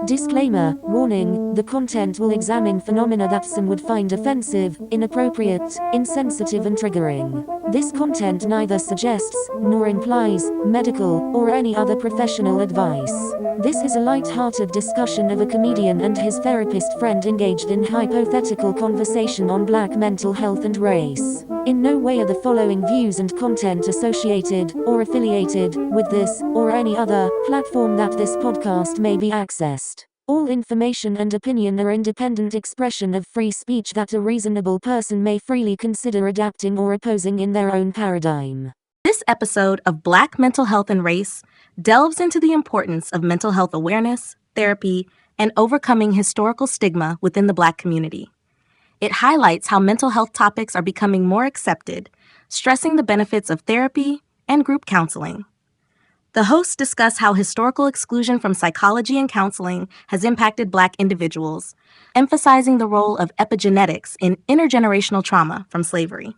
Disclaimer, warning, the content will examine phenomena that some would find offensive, inappropriate, insensitive and triggering. This content neither suggests, nor implies, medical, or any other professional advice. This is a light-hearted discussion of a comedian and his therapist friend engaged in hypothetical conversation on Black mental health and race. In no way are the following views and content associated, or affiliated, with this, or any other, platform that this podcast may be accessed. All information and opinion are independent expression of free speech that a reasonable person may freely consider adapting or opposing in their own paradigm. This episode of Black Mental Health and Race delves into the importance of mental health awareness, therapy, and overcoming historical stigma within the Black community. It highlights how mental health topics are becoming more accepted, stressing the benefits of therapy and group counseling. The hosts discuss how historical exclusion from psychology and counseling has impacted Black individuals, emphasizing the role of epigenetics in intergenerational trauma from slavery.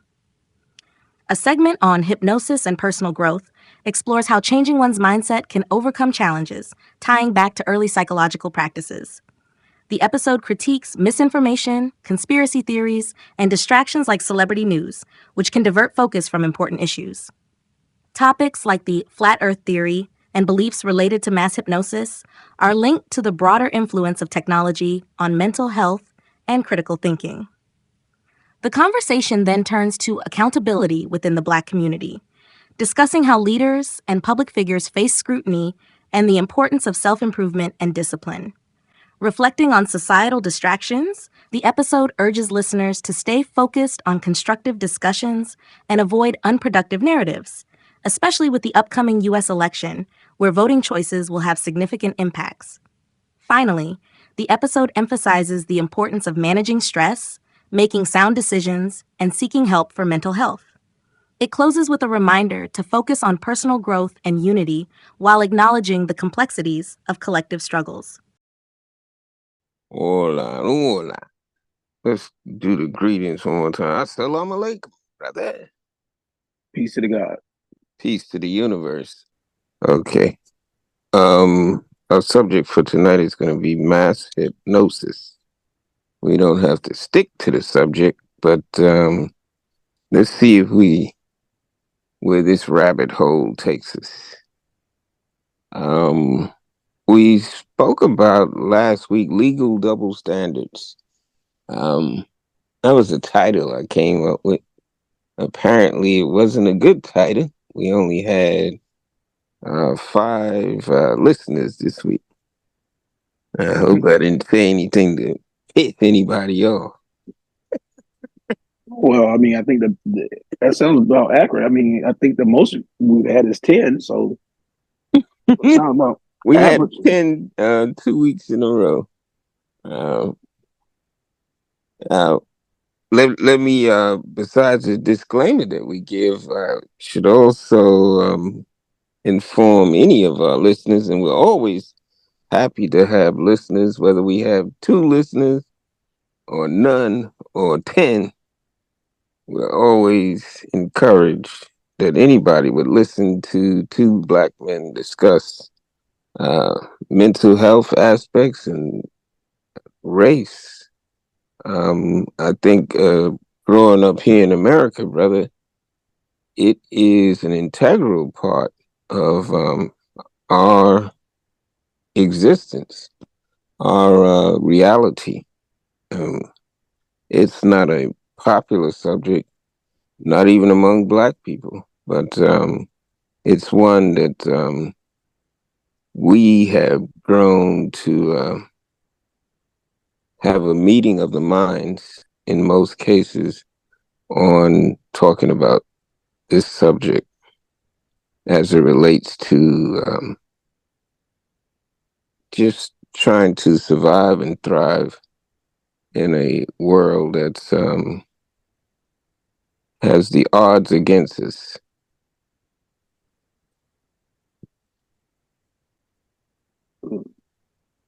A segment on hypnosis and personal growth explores how changing one's mindset can overcome challenges, tying back to early psychological practices. The episode critiques misinformation, conspiracy theories, and distractions like celebrity news, which can divert focus from important issues. Topics like the flat earth theory and beliefs related to mass hypnosis are linked to the broader influence of technology on mental health and critical thinking. The conversation then turns to accountability within the Black community, discussing how leaders and public figures face scrutiny and the importance of self-improvement and discipline. Reflecting on societal distractions, the episode urges listeners to stay focused on constructive discussions and avoid unproductive narratives, especially with the upcoming U.S. election, where voting choices will have significant impacts. Finally, the episode emphasizes the importance of managing stress, making sound decisions, and seeking help for mental health. It closes with a reminder to focus on personal growth and unity while acknowledging the complexities of collective struggles. Hola, hola. Let's do the greetings one more time. Assalamu alaikum, brother. Peace to the God. Peace to the universe. Okay. Our subject for tonight is going to be mass hypnosis. We don't have to stick to the subject, but let's see where this rabbit hole takes us. We spoke about last week legal double standards. That was the title I came up with. Apparently, it wasn't a good title. We only had 5 listeners this week. I hope I didn't say anything to piss anybody off. Well, I mean, I think that sounds about accurate. I mean, I think the most we've had is 10. So about we average. had 10 2 weeks in a row. Let me, besides the disclaimer that we give, should also inform any of our listeners, and we're always happy to have listeners, whether we have 2 listeners or none or 10. We're always encouraged that anybody would listen to 2 Black men discuss mental health aspects and race. I think growing up here in America, brother, it is an integral part of our existence, our reality. It's not a popular subject, not even among Black people, but it's one that we have grown to have a meeting of the minds in most cases on talking about this subject as it relates to just trying to survive and thrive in a world that's has the odds against us.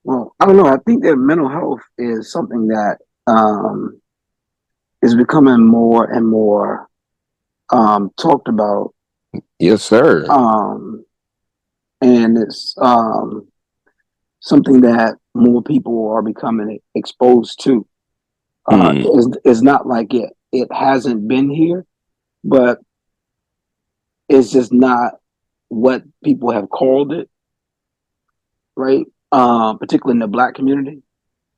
Well, I don't know. I think that mental health is something that is becoming more and more talked about. Yes, sir. And it's something that more people are becoming exposed to. Hmm. Is not like it hasn't been here, but it's just not what people have called it, right? Particularly in the Black community,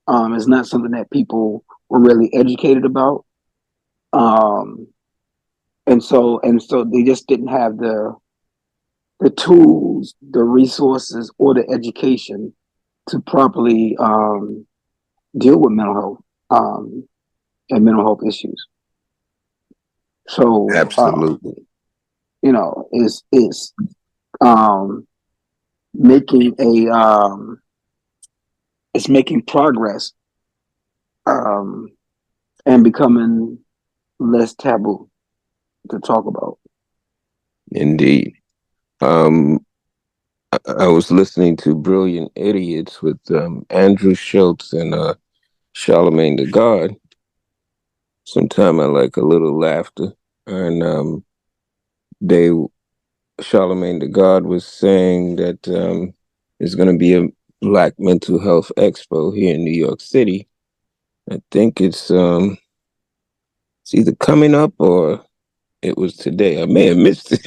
it's not something that people were really educated about, um, and so they just didn't have the tools, the resources, or the education to properly deal with mental health and mental health issues. So, Absolutely. is um, making a it's making progress um, and becoming less taboo to talk about. Indeed. Um, I was listening to Brilliant Idiots with Andrew Schultz and Charlemagne the God. Sometime I like a little laughter, and they Charlemagne the God was saying that there's going to be a Black Mental Health Expo here in New York City. I think it's either coming up or it was today. I may have missed it.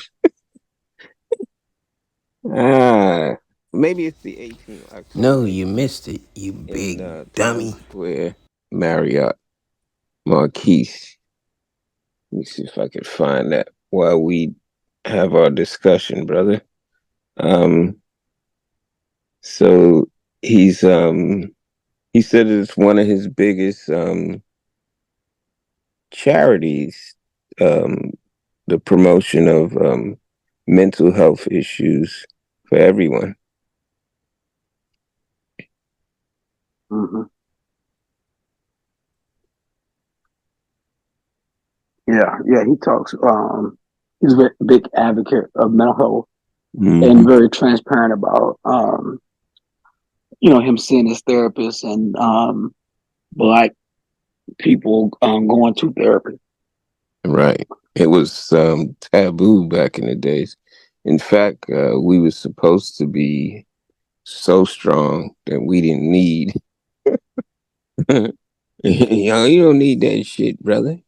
Ah, maybe it's the 18th of No, October you missed it, you in big Times dummy. Square, Marriott Marquise. Let me see if I can find that while we have our discussion, brother. Um, so he's he said it's one of his biggest charities, um, the promotion of mental health issues for everyone. Mm-hmm. Yeah. He talks. He's a very big advocate of mental health and Hmm. very transparent about him seeing his therapist and Black people going to therapy. Right. It was taboo back in the days. In fact, we were supposed to be so strong that we didn't need. You don't need that shit, brother.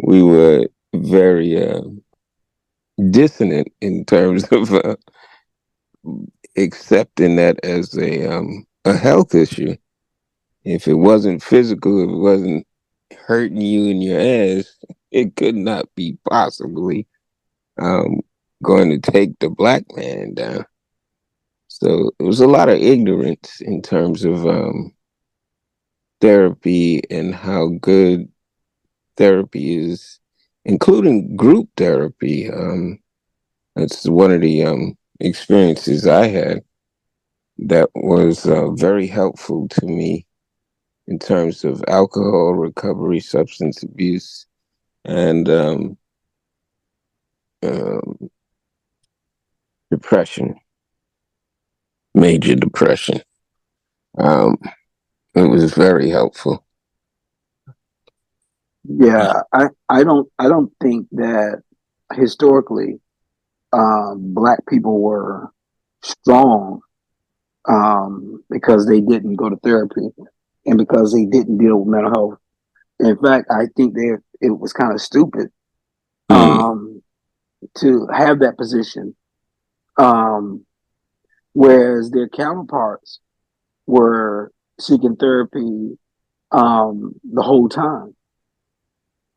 We were very dissonant in terms of accepting that as a health issue. If it wasn't physical, if it wasn't hurting you in your ass, it could not be possibly um, going to take the Black man down. So it was a lot of ignorance in terms of therapy and how good therapy is, including group therapy. That's one of the experiences I had that was very helpful to me in terms of alcohol recovery, substance abuse, and um, depression, major depression. Um, it was very helpful. Yeah, I don't think that historically Black people were strong because they didn't go to therapy and because they didn't deal with mental health. In fact, I think it was kind of stupid Hmm. um, to have that position, um, whereas their counterparts were seeking therapy the whole time.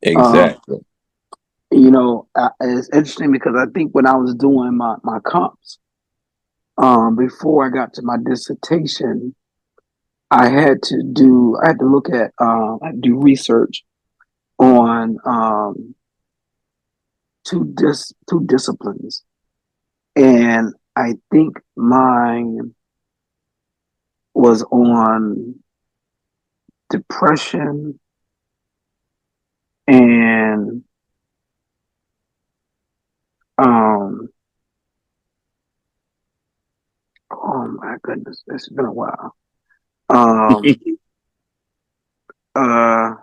Um, Exactly. it's interesting because I think when I was doing my comps, before I got to my dissertation, I had to look at, I had to do research on two disciplines, and I think mine was on depression and um, oh my goodness, it's been a while. Um, uh,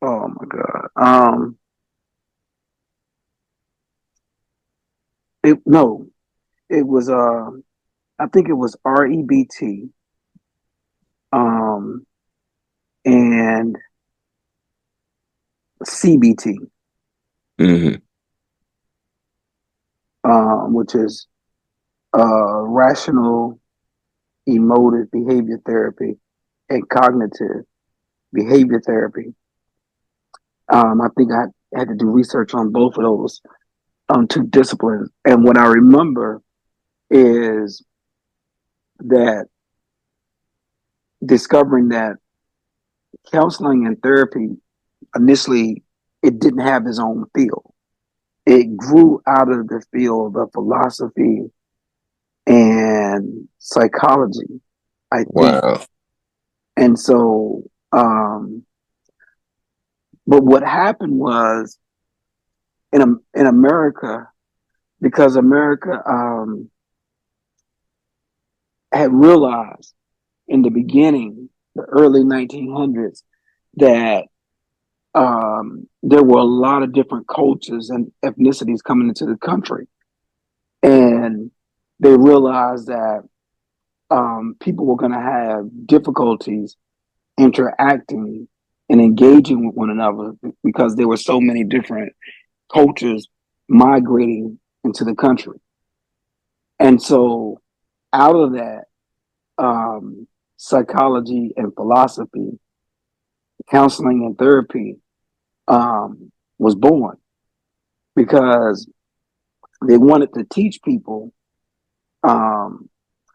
oh my God. No, it was I think it was REBT, um, and CBT, Mm-hmm. which is rational emotive behavior therapy and cognitive behavior therapy. I think I had to do research on both of those two disciplines. And what I remember is that discovering that counseling and therapy initially it didn't have its own field. It grew out of the field of philosophy and psychology, I think. Wow. And so, but what happened was in America, because America had realized in the beginning, the early 1900s, that there were a lot of different cultures and ethnicities coming into the country. And they realized that people were going to have difficulties interacting and engaging with one another because there were so many different cultures migrating into the country. And so, out of that, psychology and philosophy, counseling and therapy was born because they wanted to teach people um,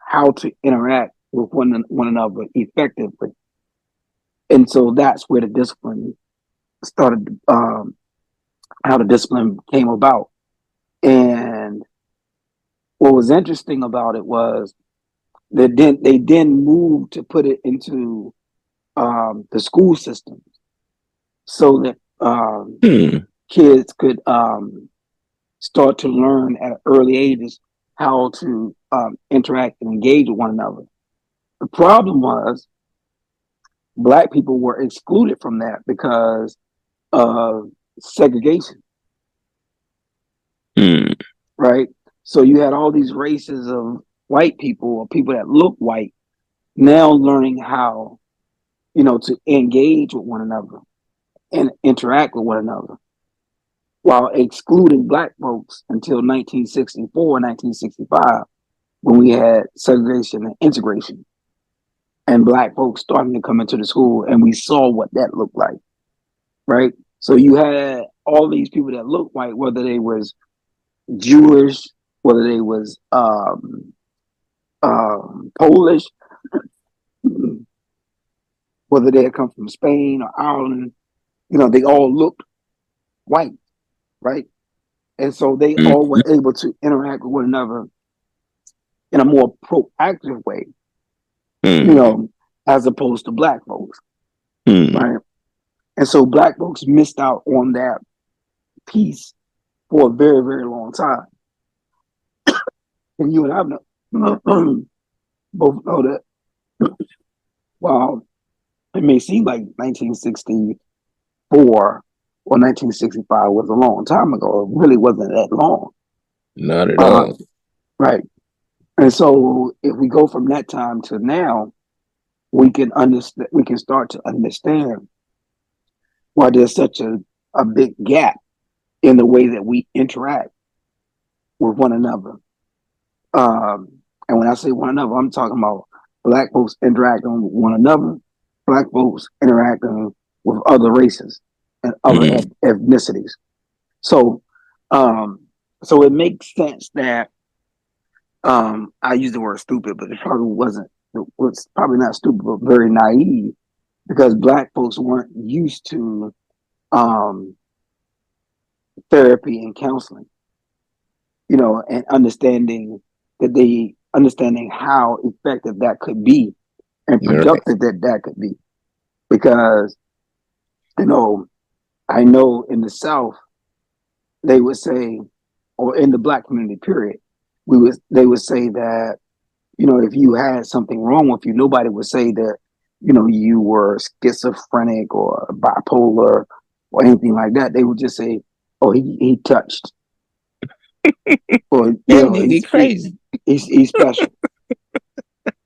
how to interact with one another effectively. And so that's where the discipline started, how the discipline came about. And what was interesting about it was that they then moved to put it into the school system so that Hmm. kids could start to learn at early ages how to interact and engage with one another. The problem was Black people were excluded from that because of segregation, Hmm. right? So you had all these races of white people or people that look white now learning how, to engage with one another and interact with one another while excluding Black folks until 1964, 1965, when we had segregation and integration and Black folks starting to come into the school and we saw what that looked like, right? So you had all these people that looked white, whether they was Jewish, whether they was Polish, whether they had come from Spain or Ireland, they all looked white, right? And so they all were Hmm. able to interact with one another in a more proactive way, you Hmm. know, as opposed to Black folks, Hmm. right? And so Black folks missed out on that piece for a very, very long time. And you and I know, both know that while it may seem like 1964 or 1965 was a long time ago, it really wasn't that long. Not at Uh, all. right. And so if we go from that time to now, we can understand, we can start to understand why there's such a big gap in the way that we interact with one another. And when I say one another, I'm talking about Black folks interacting with one another, Black folks interacting with other races and other Hmm. ethnicities. So, um, so it makes sense that I use the word stupid, but it probably wasn't. It was probably not stupid, but very naive because Black folks weren't used to um, therapy and counseling, and understanding how effective that could be and Right. productive that could be. Because, you know, I know in the South, they would say, or in the Black community, period, they would say that, if you had something wrong with you, nobody would say that, you were schizophrenic or bipolar or anything like that. They would just say, oh, he touched. or That nigga crazy. he's special,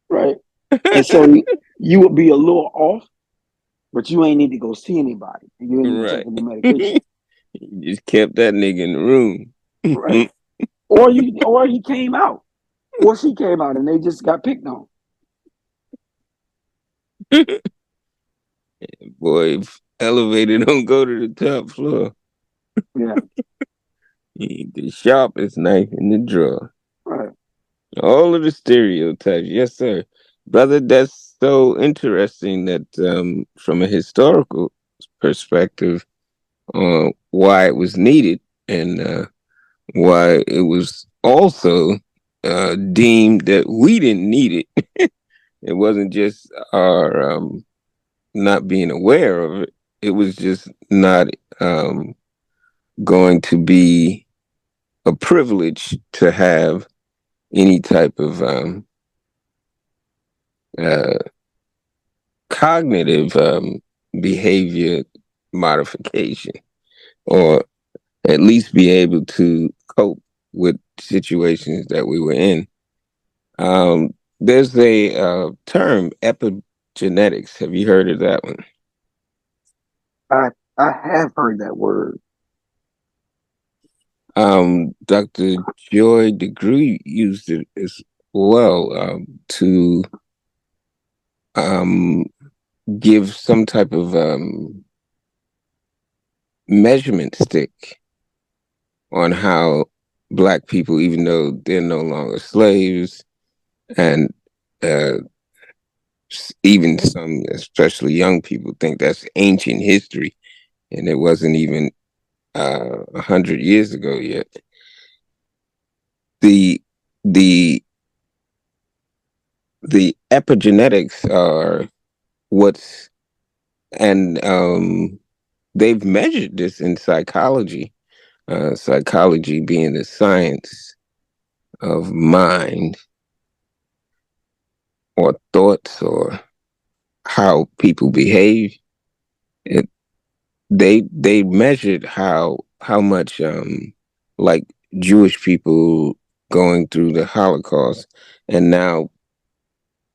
right? And so you would be a little off, but you ain't need to go see anybody. You ain't need to take Right. any medication, You just kept that nigga in the room. right? Or he came out, or she came out, and they just got picked on. Boy, if elevator don't go to the top floor. Yeah, The sharpest knife in the drawer. right. All of the stereotypes. Yes, sir. Brother, that's so interesting that from a historical perspective, why it was needed and why it was also deemed that we didn't need it. It wasn't just our not being aware of it. It was just not going to be a privilege to have any type of uh, cognitive behavior modification, or at least be able to cope with situations that we were in. There's a term, epigenetics. Have you heard of that one? I I have heard that word. Dr. Joy DeGruy used it as well to um, give some type of measurement stick on how Black people, even though they're no longer slaves, and uh, even some, especially young people, think that's ancient history, and it wasn't even 100 years ago yet. The the the epigenetics are what's and they've measured this in psychology. Psychology being the science of mind or thoughts or how people behave. It, they measured how much like Jewish people going through the Holocaust, and now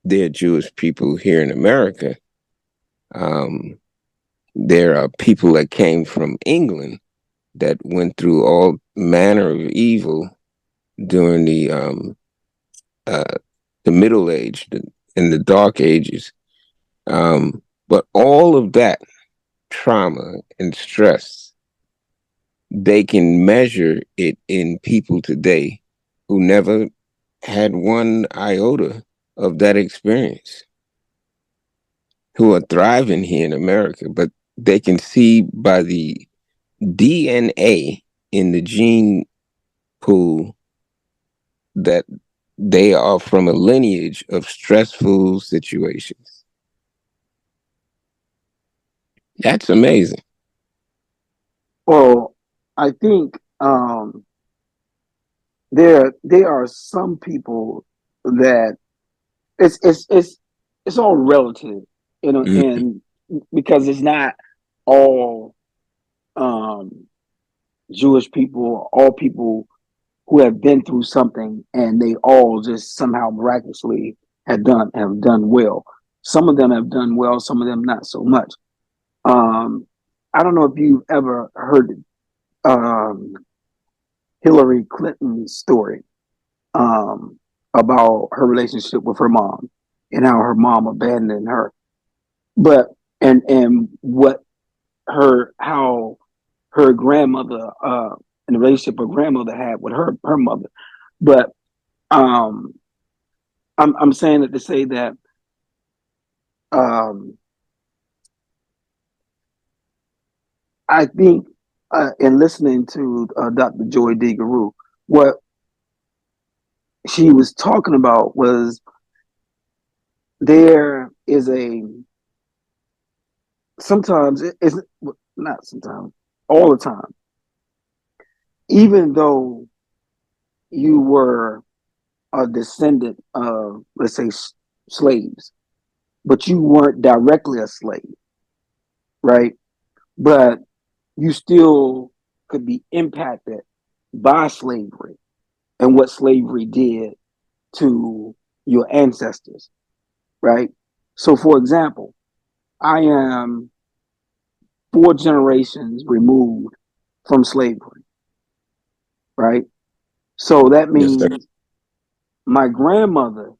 they're Jewish people here in America. Um, there are people that came from England that went through all manner of evil during uh, the Middle Age and the Dark Ages. But all of that trauma and stress, they can measure it in people today who never had one iota of that experience, who are thriving here in America, but they can see by the DNA in the gene pool that they are from a lineage of stressful situations. That's amazing. Well, I think there are some people that it's all relative, Mm, and because it's not all um, Jewish people, all people who have been through something, and they all just somehow miraculously have done well. Some of them have done well, some of them not so much. Um, I don't know if you've ever heard um, Hillary Clinton's story um, about her relationship with her mom and how her mom abandoned her. But and what her how her grandmother and the relationship her grandmother had with her mother. But um, I'm saying it to say that um, I think in listening to Dr. Joy DeGaru, what she was talking about was there is a sometimes it's not sometimes all the time, even though you were a descendant of, let's say, slaves, but you weren't directly a slave, right? But you still could be impacted by slavery and what slavery did to your ancestors, right? So, for example, I am 4 generations removed from slavery, right? So that Yes, sir. means my grandmother,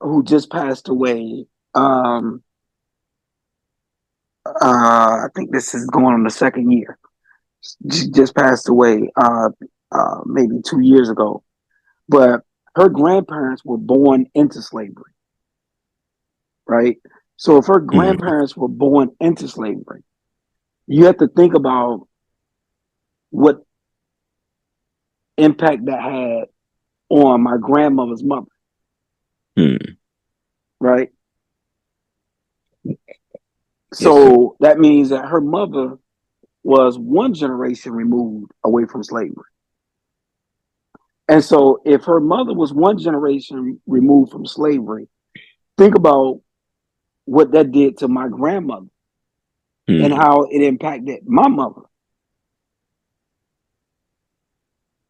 who just passed away, I think this is going on the second year. She just passed away maybe 2 years ago. But her grandparents were born into slavery, right? So if her Mm, grandparents were born into slavery, you have to think about what impact that had on my grandmother's mother, mm. right? Yes, sir. So that means that her mother was 1 generation removed away from slavery. And so if her mother was 1 generation removed from slavery, think about what that did to my grandmother and Mm. how it impacted my mother,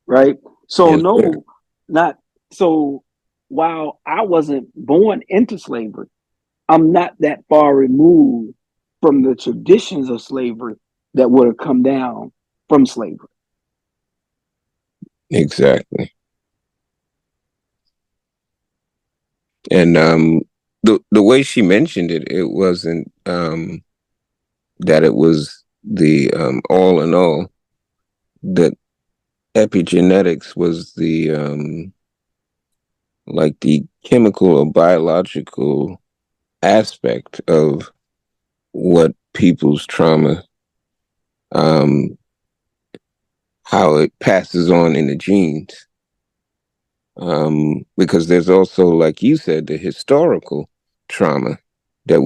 right? So Yes, sir. no, not so while I wasn't born into slavery, I'm not that far removed from the traditions of slavery that would have come down from slavery. Exactly. And the way she mentioned it, it wasn't that it was the all in all. That epigenetics was the like the chemical or biological aspect of what people's trauma, um, how it passes on in the genes. Because there's also, like you said, the historical trauma that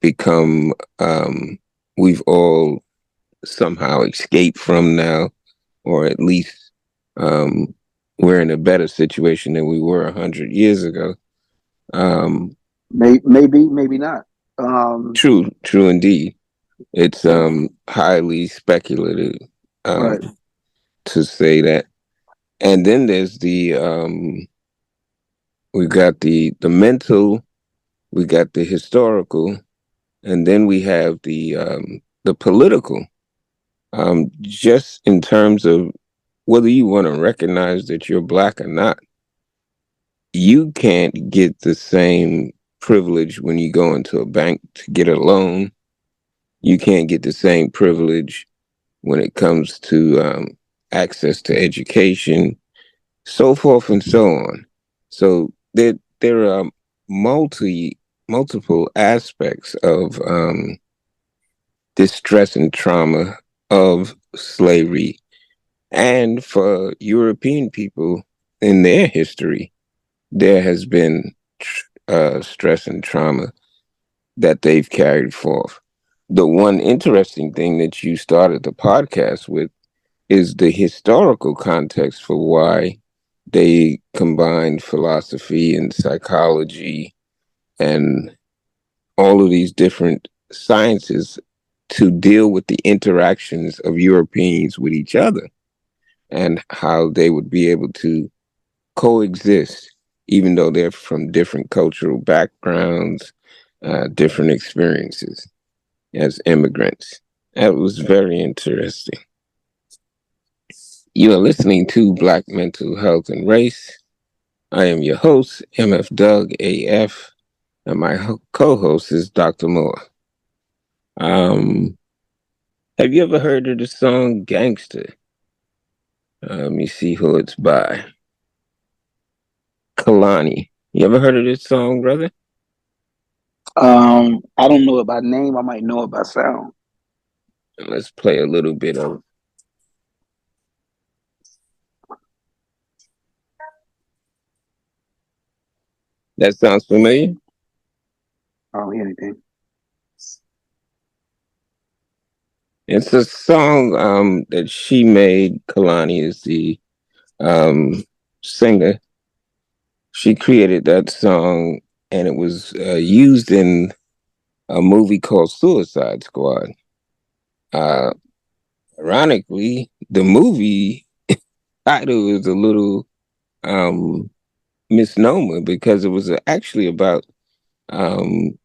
become, we've all somehow escaped from now, or at least um, we're in a better situation than we were 100 years ago. Um, Maybe, maybe not. true indeed. It's So highly speculative um, right, to say that. And then there's the we got the mental, we got the historical, and then we have the political. Just in terms of whether you want to recognize that you're black or not, you can't get the same privilege when you go into a bank to get a loan. You can't get the same privilege when it comes to access to education, so forth and so on. So there are multiple aspects of distress and trauma of slavery, and for European people in their history, there has been stress and trauma that they've carried forth. The one interesting thing that you started the podcast with is the historical context for why they combined philosophy and psychology and all of these different sciences to deal with the interactions of Europeans with each other and how they would be able to coexist, even though they're from different cultural backgrounds, different experiences as immigrants. That was very interesting. You are listening to Black Mental Health and Race. I am your host, MF Doug AF, and my co-host is Dr. Moore. Have you ever heard of the song Gangster? Let me see who it's by. Kalani. You ever heard of this song, brother? I don't know it by name. I might know it by sound. Let's play a little bit of that. Sounds familiar? I don't hear anything. It's a song that she made. Kalani is the um, singer. She created that song, and it was used in a movie called Suicide Squad. Uh, Ironically, the movie title is a little misnomer because it was actually about um,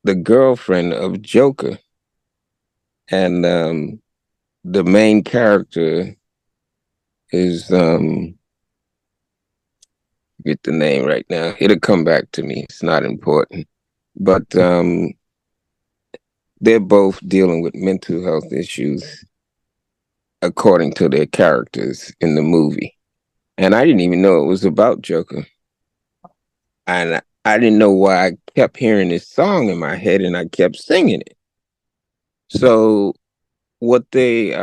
the girlfriend of Joker, and the main character is get the name right now. It'll come back to me. It's not important, but they're both dealing with mental health issues according to their characters in the movie. And I didn't even know it was about Joker. And I didn't know why I kept hearing this song in my head and I kept singing it. So what they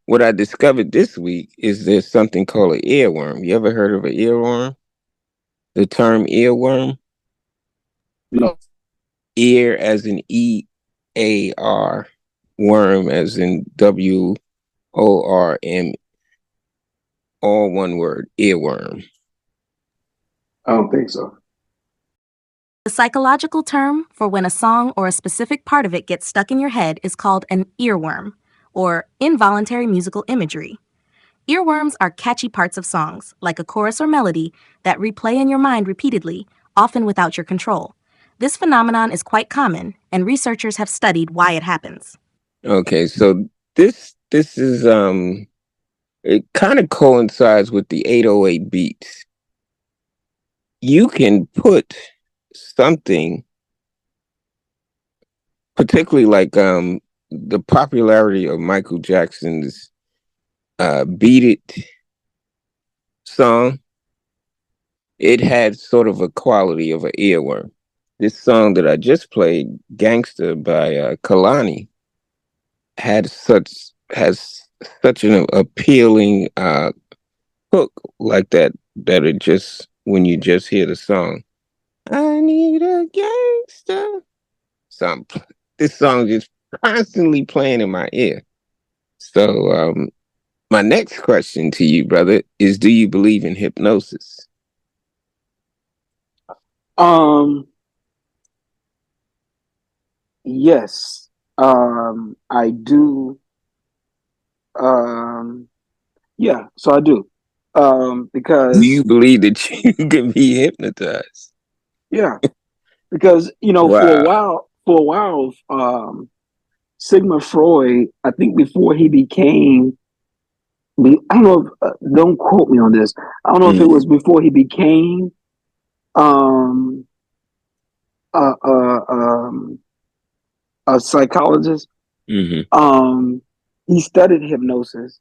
what I discovered this week is there's something called an earworm. You ever heard of an earworm? The term earworm? No. Ear as in EAR, worm as in WORM, all one word, earworm. I don't think so. The psychological term for when a song or a specific part of it gets stuck in your head is called an earworm, or involuntary musical imagery. Earworms are catchy parts of songs, like a chorus or melody, that replay in your mind repeatedly, often without your control. This phenomenon is quite common, and researchers have studied why it happens. Okay, so this is it kind of coincides with the 808 beats. You can put something, particularly like the popularity of Michael Jackson's Beat It song. It had sort of a quality of an earworm. This song that I just played, Gangster by Kalani, has such an appealing hook like that it just, when you just hear the song, I need a gangster. So this song just constantly playing in my ear. So my next question to you, brother, is do you believe in hypnosis? Yes. I do. Yeah, so I do. Do you Because believe that you can be hypnotized? yeah, because Wow. for a while, Sigmund Freud, I think before he became, I don't know, don't quote me on this. I don't know if it was Mm-hmm. before he became um, a, a, um, a psychologist. Mm-hmm. Um, he studied hypnosis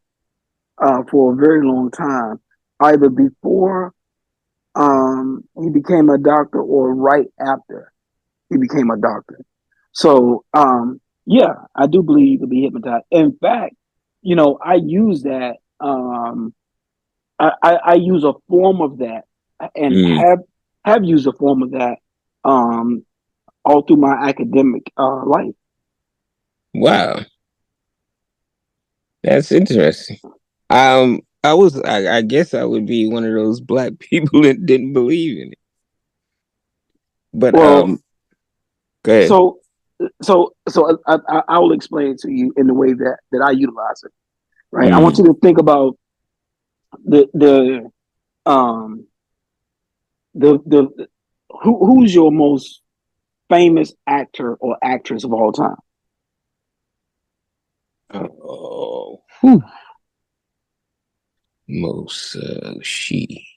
for a very long time, either before he became a doctor or right after he became a doctor. So, yeah, I do believe to be hypnotized. In fact, I use that. I use a form of that, and Mm. have used a form of that um, all through my academic life. Wow. That's interesting. I guess I would be one of those black people that didn't believe in it. But Well, go ahead. so I will explain it to you in the way that I utilize it. Right. I want Mm. you to think about the um the who's your most famous actor or actress of all time? Oh, whew. Most she.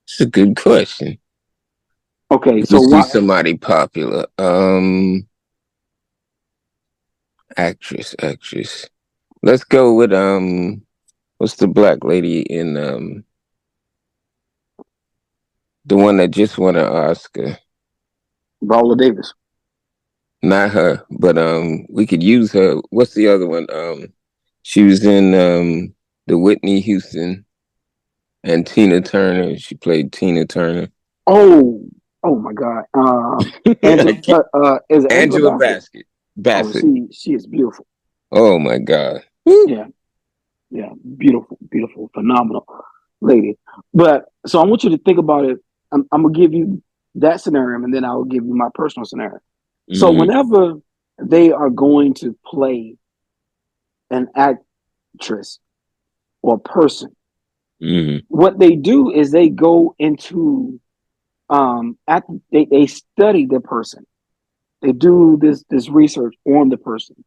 It's a good question. Okay, so Let's see why? somebody popular. Actress. Let's go with what's the black lady in the one that just won an Oscar? Viola Davis. Not her, but we could use her. What's the other one? She was in the Whitney Houston and Tina Turner. She played Tina Turner. Oh, oh my God. Angela is it Angela Angela Bassett? Oh, Bassett. she is beautiful. Oh my God. Woo. Yeah, yeah, beautiful, beautiful, phenomenal lady. But so I want you to think about it. I'm gonna give you that scenario, and then I'll give you my personal scenario. So Mm-hmm. whenever they are going to play an actress or person. Mm-hmm. What they do is they go into they study the person. They do this research on the person.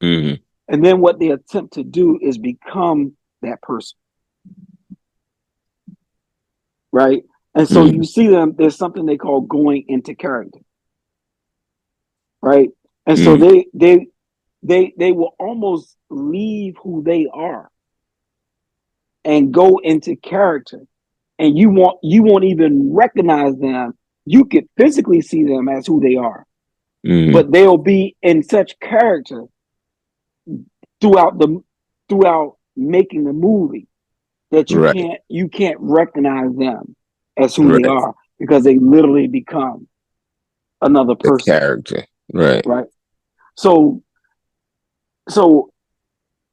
Mm-hmm. And then what they attempt to do is become that person. Right? And so Mm-hmm. you see them, there's something they call going into character. Right? And so Mm-hmm. they will almost leave who they are and go into character. And you won't even recognize them. You could physically see them as who they are, Mm-hmm. but they'll be in such character throughout throughout making the movie that Right. you can't recognize them as who they Right. are because they literally become another The person. character. Right. Right. So so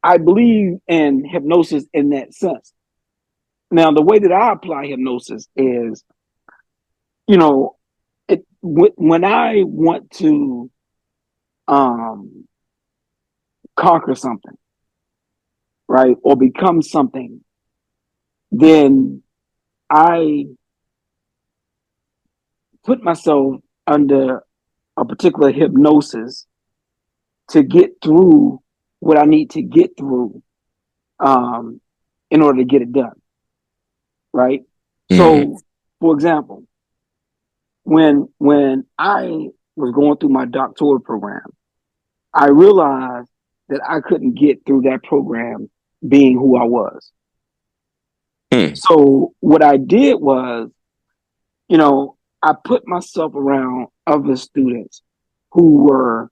I believe in hypnosis in that sense. Now, the way that I apply hypnosis is, you know, when I want to um, conquer something, right, or become something, then I put myself under a particular hypnosis to get through what I need to get through um, in order to get it done, right? Mm-hmm. So, for example, when I was going through my doctoral program, I realized that I couldn't get through that program being who I was. Mm-hmm. So what I did was, I put myself around other students who were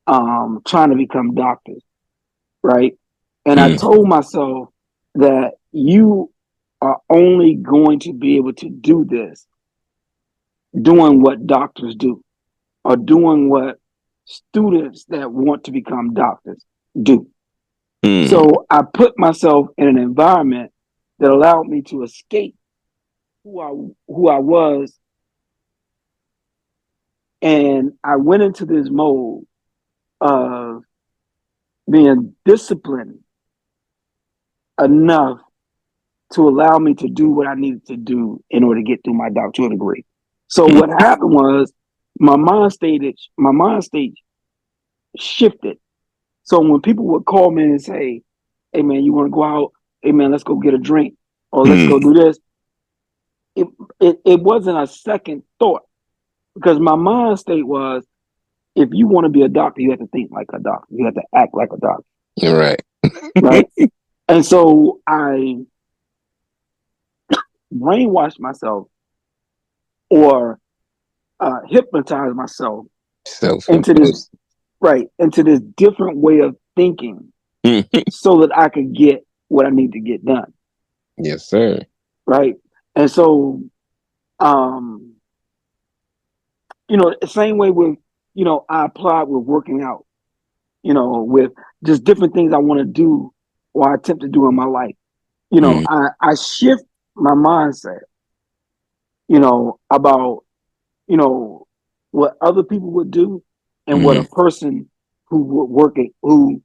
trying to become doctors, right? And I Mm-hmm. told myself that you are only going to be able to do this doing what doctors do or doing what students that want to become doctors do. Mm-hmm. So I put myself in an environment that allowed me to escape who I was, and I went into this mode of being disciplined enough to allow me to do what I needed to do in order to get through my doctoral degree. So what happened was my mind state shifted. So when people would call me and say, "Hey man, you want to go out? Hey man, let's go get a drink, or let's go Mm-hmm. do this," it, it wasn't a second thought because my mind state was, if you want to be a doctor, you have to think like a doctor. You have to act like a doctor, You're right. right? And so I brainwashed myself or hypnotized myself Self into hypnosis. into this different way of thinking so that I could get what I need to get done, Yes, sir. right? And so, um, the same way with, I applied with working out, with just different things I want to do or I attempt to do in my life. Mm-hmm. I shift my mindset, about, you know, what other people would do and what a Mm-hmm. person who would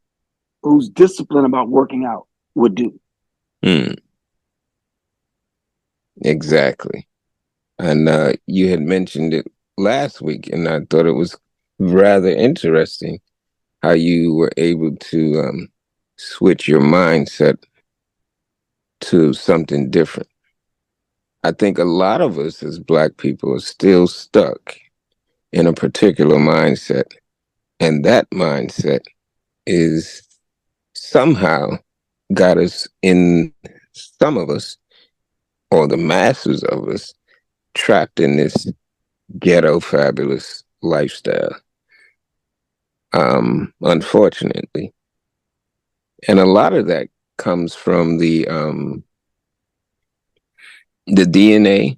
who's disciplined about working out would do. Mm, exactly. And you had mentioned it last week, and I thought it was rather interesting how you were able to switch your mindset to something different. I think a lot of us as Black people are still stuck in a particular mindset, and that mindset is somehow got us in, some of us, or the masses of us, trapped in this ghetto fabulous lifestyle. Unfortunately, and a lot of that comes from the DNA.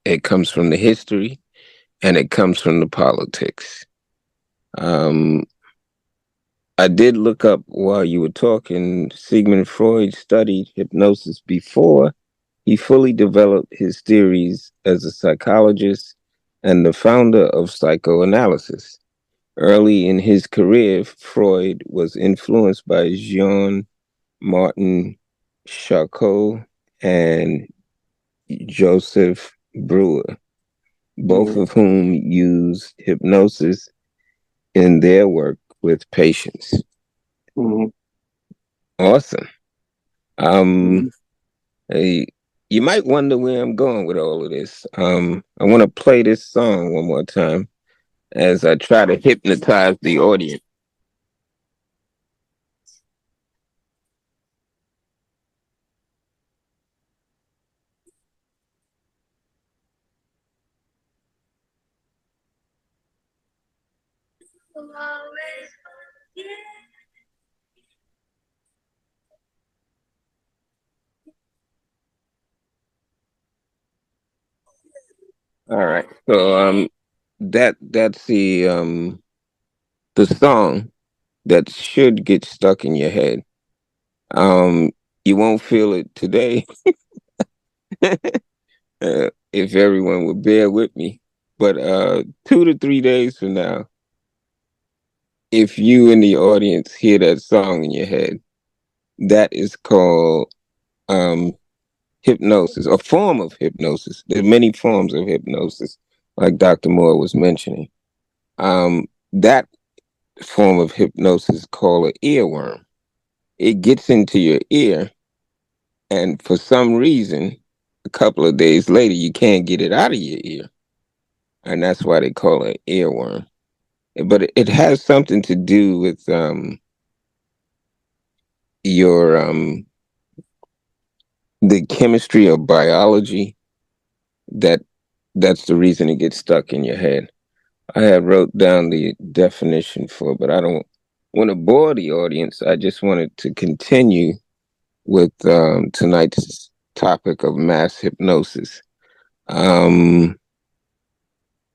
It comes from the history, and it comes from the politics. Um, I did look up while you were talking. Sigmund Freud studied hypnosis before he fully developed his theories as a psychologist and the founder of psychoanalysis. Early in his career, Freud was influenced by Jean Martin Charcot and Joseph Breuer, both Mm-hmm. of whom used hypnosis in their work with patients. Mm-hmm. Awesome. Mm-hmm. Um, hey, you might wonder where I'm going with all of this. I want to play this song one more time as I try to hypnotize the audience. All right. So that's the song that should get stuck in your head. Um, you won't feel it today if everyone would bear with me. But 2 to 3 days from now, if you in the audience hear that song in your head, that is called um, hypnosis, a form of hypnosis. There are many forms of hypnosis, like Dr. Moore was mentioning. That form of hypnosis is called an earworm. It gets into your ear, and for some reason, a couple of days later, you can't get it out of your ear, and that's why they call it earworm. But it has something to do with your the chemistry or biology that that's the reason it gets stuck in your head. I have wrote down the definition for it, but I don't want to bore the audience. I just wanted to continue with tonight's topic of mass hypnosis. Um,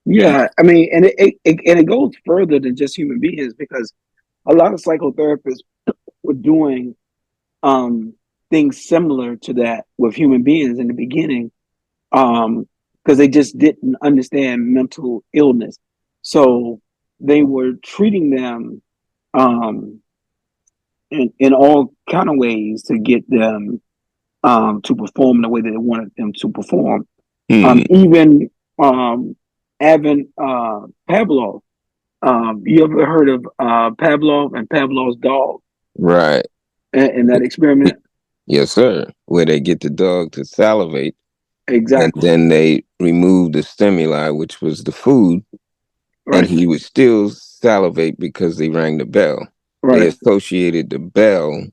Yeah, I mean, and it goes further than just human beings because a lot of psychotherapists were doing um, things similar to that with human beings in the beginning, because they just didn't understand mental illness. So they were treating them um, in all kind of ways to get them to perform the way that they wanted them to perform. hmm, Even having Pavlov. You ever heard of Pavlov and Pavlov's dog right. and that experiment? Yes, sir. Where they get the dog to salivate and Exactly. then they remove the stimuli, which was the food, and Right. he would still salivate because they rang the bell. They Right. associated the bell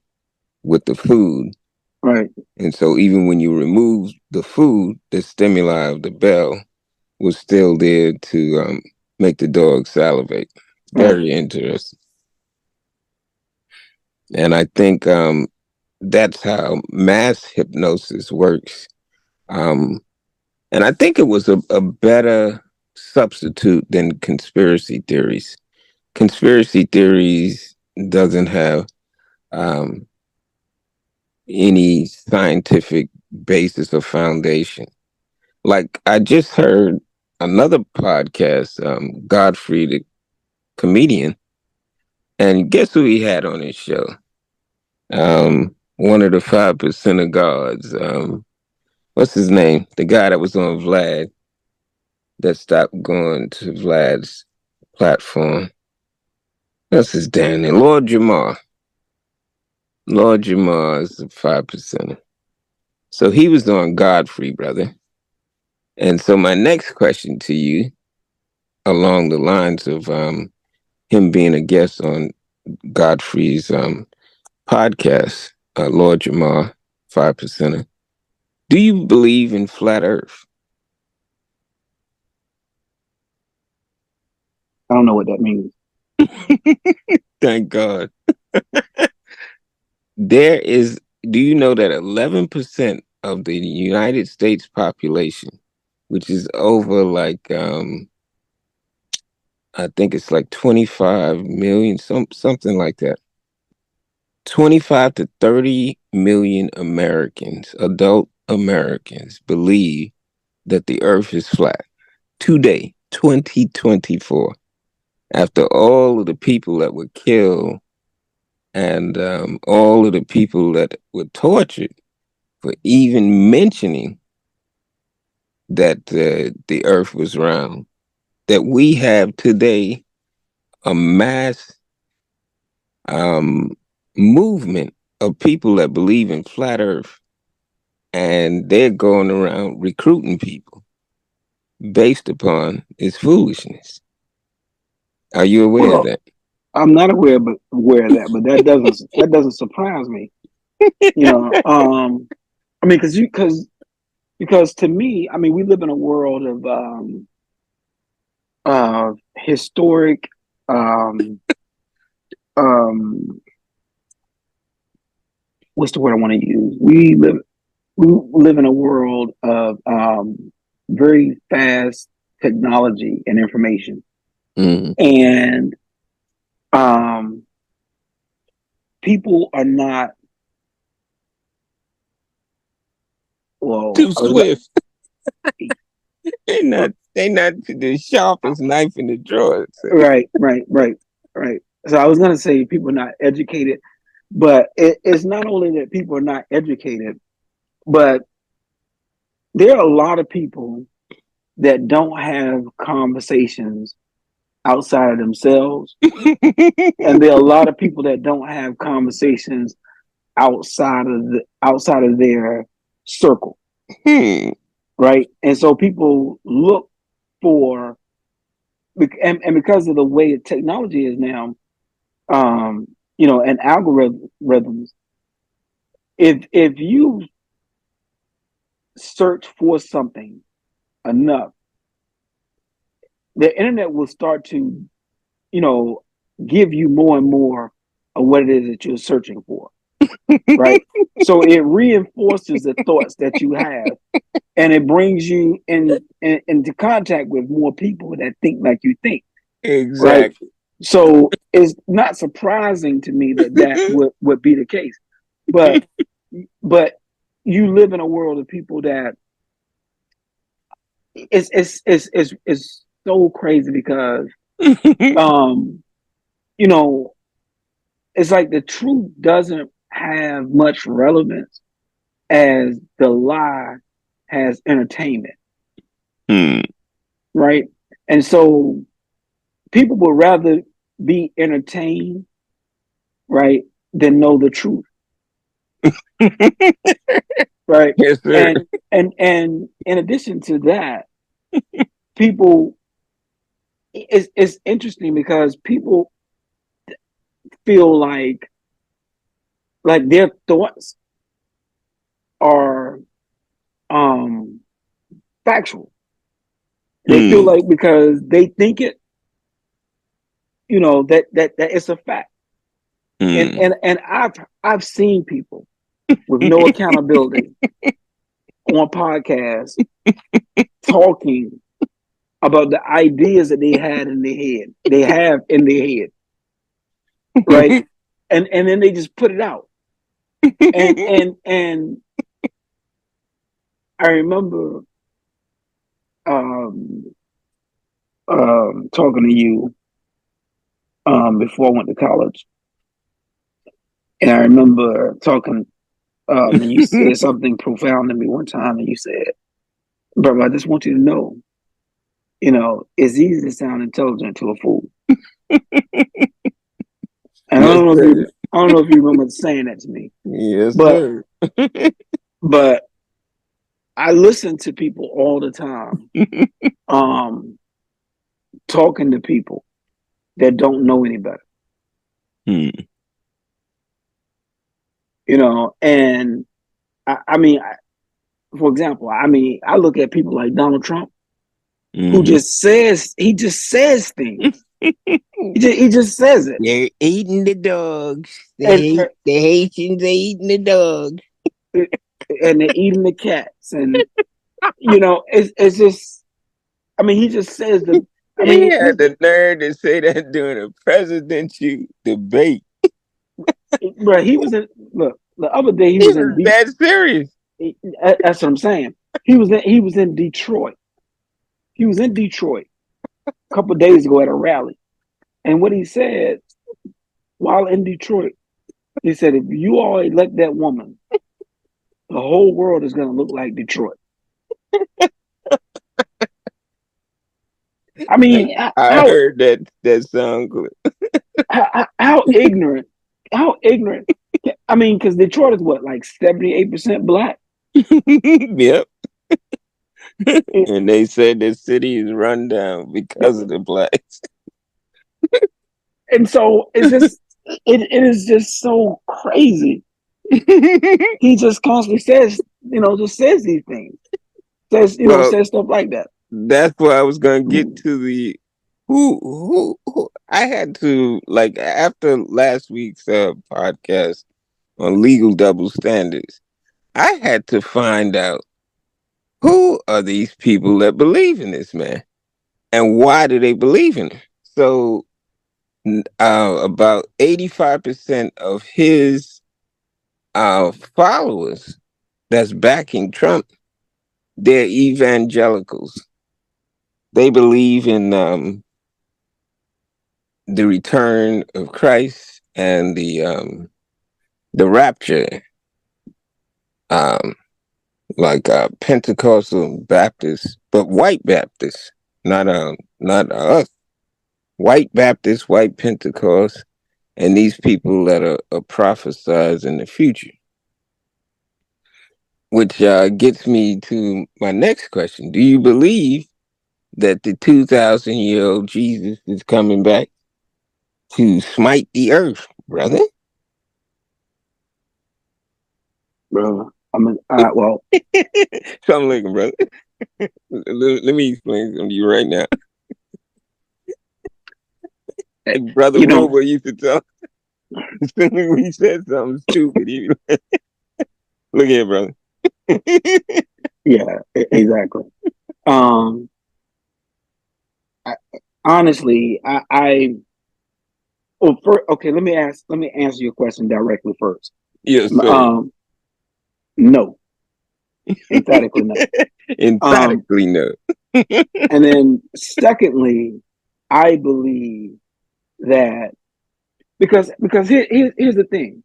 with the food. Right. And so even when you remove the food, the stimuli of the bell was still there to make the dog salivate. Right. Very interesting. And I think that's how mass hypnosis works. Um, and I think it was a better substitute than conspiracy theories. Conspiracy theories doesn't have um, any scientific basis or foundation. Like I just heard another podcast, Godfrey the comedian, and guess who he had on his show? One of the 5% of gods. What's his name? The guy that was on Vlad that stopped going to Vlad's platform. What's his damn name? Lord Jamar. Lord Jamar is the 5%. So he was on Godfrey, brother. And so my next question to you, along the lines of him being a guest on Godfrey's podcast, Lord Jamar, 5%. Do you believe in flat Earth? I don't know what that means. Thank God. There is, do you know that 11% of the United States population, which is over like, I think it's like 25 million, something like that. 25 to 30 million Americans, adult Americans, believe that the earth is flat today, 2024. After all of the people that were killed and all of the people that were tortured for even mentioning that the earth was round, that we have today a mass movement of people that believe in flat earth, and they're going around recruiting people based upon this foolishness. Are you aware of that? I'm not aware of that, but that doesn't surprise me. I mean, because to me, I mean, we live in a world of historic um what's the word I want to use? We live in a world of very fast technology and information, and um, people are not. Well, Too swift. They not the sharpest knife in the drawer. right. So I was gonna say people are not educated, but it's not only that people are not educated, but there are a lot of people that don't have conversations outside of themselves. And there are a lot of people that don't have conversations outside of their circle. Right. And so people look for, and because of the way technology is now, and algorithms, if you search for something enough, the internet will start to, give you more and more of what it is that you're searching for. Right. So it reinforces the thoughts that you have, and it brings you into contact with more people that think like you think. Right. Exactly. So it's not surprising to me that would be the case. But you live in a world of people that it's so crazy because you know it's like the truth doesn't have much relevance as the lie has entertainment. Right. And so people would rather be entertained, right, than know the truth. Right. Yes, sir. And in addition to that, people it's interesting because people feel like their thoughts are factual. They feel like because they think it, that it's a fact. And I've seen people with no accountability on podcasts talking about the ideas that they have in their head, right? And then they just put it out. And I remember talking to you before I went to college, and I remember talking. And you said something profound to me one time, and you said, "Bro, I just want you to know, it's easy to sound intelligent to a fool." And Yes, I don't know if you remember saying that to me. yes, but sir. but I listen to people all the time, talking to people that don't know any better. And I mean, for example, I look at people like Donald Trump, who just says things. He just says it. They're eating the dogs. The Haitians are eating the dogs. And they're eating the cats. And, it's just, he just says the, He had the nerve to say that during a presidential debate. Bro, look, the other day He was that serious. That's what I'm saying. He was in Detroit. He was in Detroit a couple of days ago at a rally. And what he said while in Detroit, he said, if you all elect that woman, the whole world is going to look like Detroit. I mean, I heard that song clip. how ignorant, how ignorant. I mean, because Detroit is what, like 78% black? Yep. And they said the city is run down because of the blacks. And so it's just, it is just so crazy. He just constantly says, just says these things. Says stuff like that. That's why I was gonna get to the who I had to, like, after last week's podcast on legal double standards, I had to find out who are these people that believe in this man and why do they believe in him. So about 85% of his followers that's backing Trump, they're evangelicals. They believe in the return of Christ and the rapture, like Pentecostal Baptists, but white Baptists, not us. White Baptists, white Pentecost, and these people that are prophesied in the future. Which gets me to my next question. Do you believe that the 2,000-year-old Jesus is coming back to smite the earth, brother? Bro, well. So I'm looking, brother. Let me explain something to you right now. And Brother Robo used to talk. As soon as we said something stupid, he look here, brother. Yeah, exactly. Honestly, okay, let me answer your question directly first. Yes, sir. No. Emphatically no. Emphatically no. And then secondly, I believe that because here's the thing.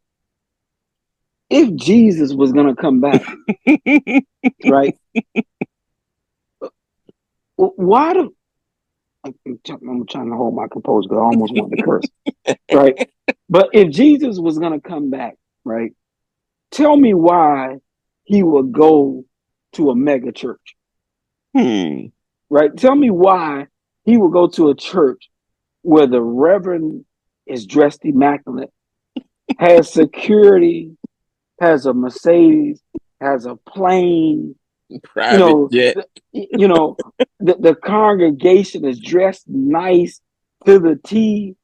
If Jesus was gonna come back, right? Why do I'm trying to hold my composure because I almost wanted to curse. Right. But if Jesus was gonna come back, right, tell me why he would go to a mega church. Right? Tell me why he would go to a church where the reverend is dressed immaculate, has security, has a Mercedes, has a plane, private jet. The congregation is dressed nice to the T.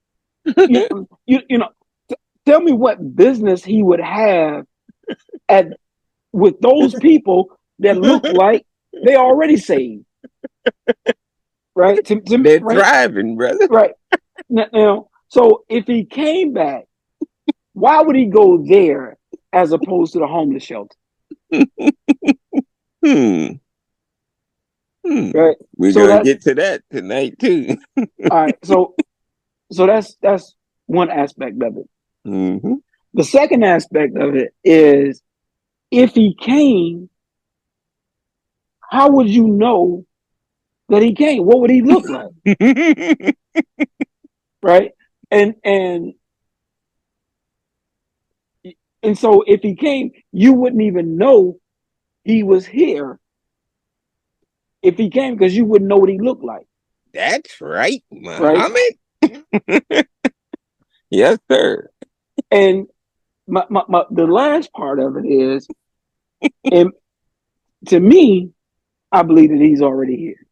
Tell me what business he would have with those people that look like they already saved. Right? They're thriving, brother. Right. Now, so if he came back, why would he go there as opposed to the homeless shelter? Right. We're gonna get to that tonight too. All right. So that's one aspect of it. Mm-hmm. The second aspect of it is, if he came, how would you know that he came? What would he look like? Right. And so if he came, you wouldn't even know he was here if he came, because you wouldn't know what he looked like. That's right, Muhammad. Right? Yes, sir. And the last part of it is, and to me, I believe that he's already here.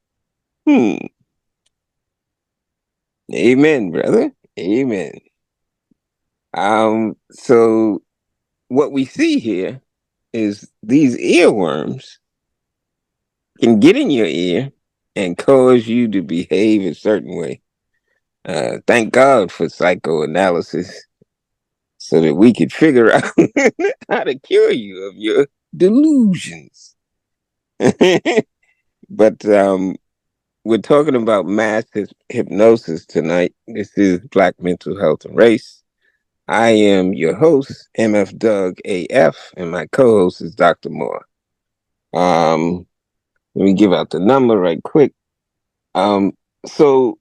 Amen, brother. Amen. So what we see here is these earworms can get in your ear and cause you to behave a certain way. Thank God for psychoanalysis, so that we could figure out how to cure you of your delusions. But we're talking about mass hypnosis tonight. This is Black Mental Health and Race. I am your host, MF Doug AF, and my co-host is Dr. Moore. Let me give out the number right quick. So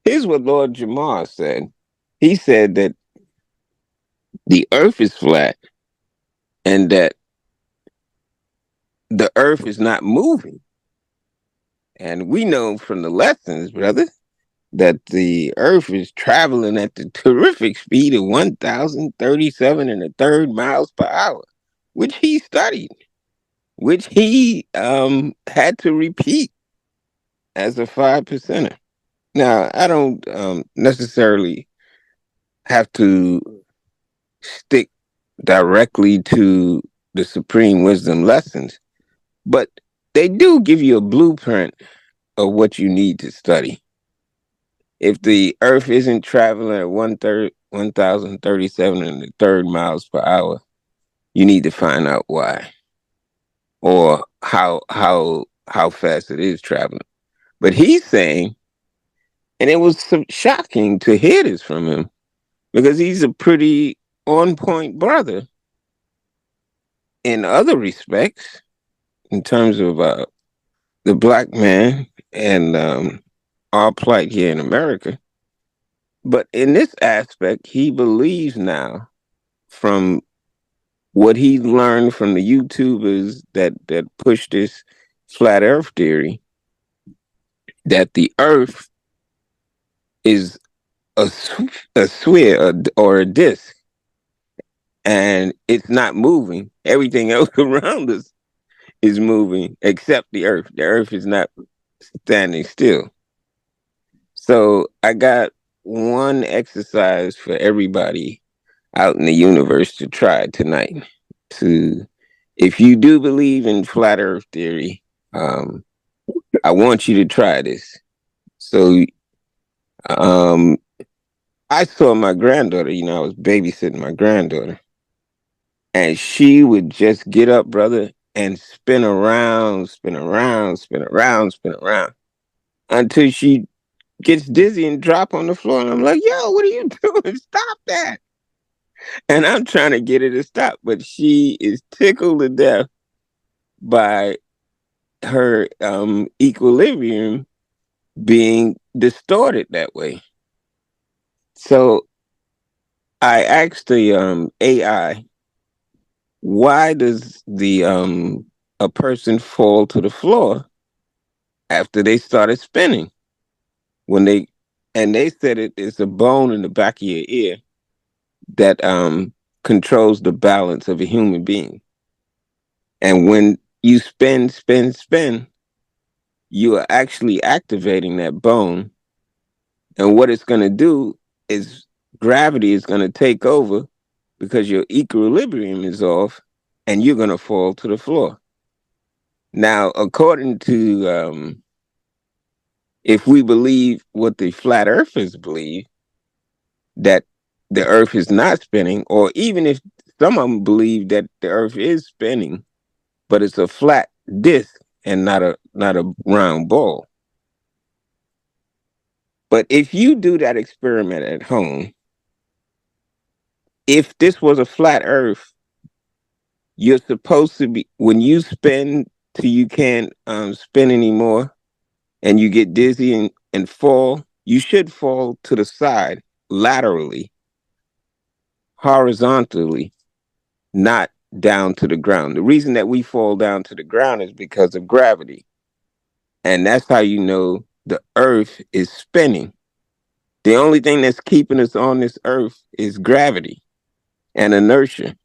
here's what Lord Jamar said. He said that the earth is flat and that the earth is not moving. And we know from the lessons, brother, that the earth is traveling at the terrific speed of 1,037 and a third miles per hour, which he studied, which he had to repeat as a 5%er. Now, I don't necessarily have to stick directly to the supreme wisdom lessons, but they do give you a blueprint of what you need to study. If the earth isn't traveling at 1,037 and a third miles per hour, you need to find out why or how fast it is traveling. But he's saying, and it was shocking to hear this from him, because he's a pretty on point brother in other respects, in terms of the black man and our plight here in America. But in this aspect, he believes now, from what he learned from the YouTubers that push this flat Earth theory, that the Earth is a sphere or a disc, and it's not moving. Everything else around us is moving except the Earth. The Earth is not standing still. So I got one exercise for everybody out in the universe to try tonight. If you do believe in flat Earth theory, I want you to try this. So, I saw my granddaughter. I was babysitting my granddaughter, and she would just get up, brother, and spin around, spin around, spin around, spin around, until she gets dizzy and drop on the floor. And I'm like, yo, what are you doing? Stop that. And I'm trying to get her to stop, but she is tickled to death by her equilibrium being distorted that way. So I asked the AI, why does the a person fall to the floor after they started spinning? And they said it's a bone in the back of your ear that controls the balance of a human being. And when you spin, spin, spin, you are actually activating that bone. And what it's going to do is gravity is going to take over, because your equilibrium is off, and you're going to fall to the floor. Now, according to, if we believe what the flat earthers believe, that the earth is not spinning, or even if some of them believe that the earth is spinning, but it's a flat disc and not a round ball. But if you do that experiment at home, if this was a flat earth, you're supposed to be, when you spin till you can't spin anymore and you get dizzy and fall, you should fall to the side, laterally, horizontally, not down to the ground. The reason that we fall down to the ground is because of gravity. And that's how you know the earth is spinning. The only thing that's keeping us on this earth is gravity and inertia.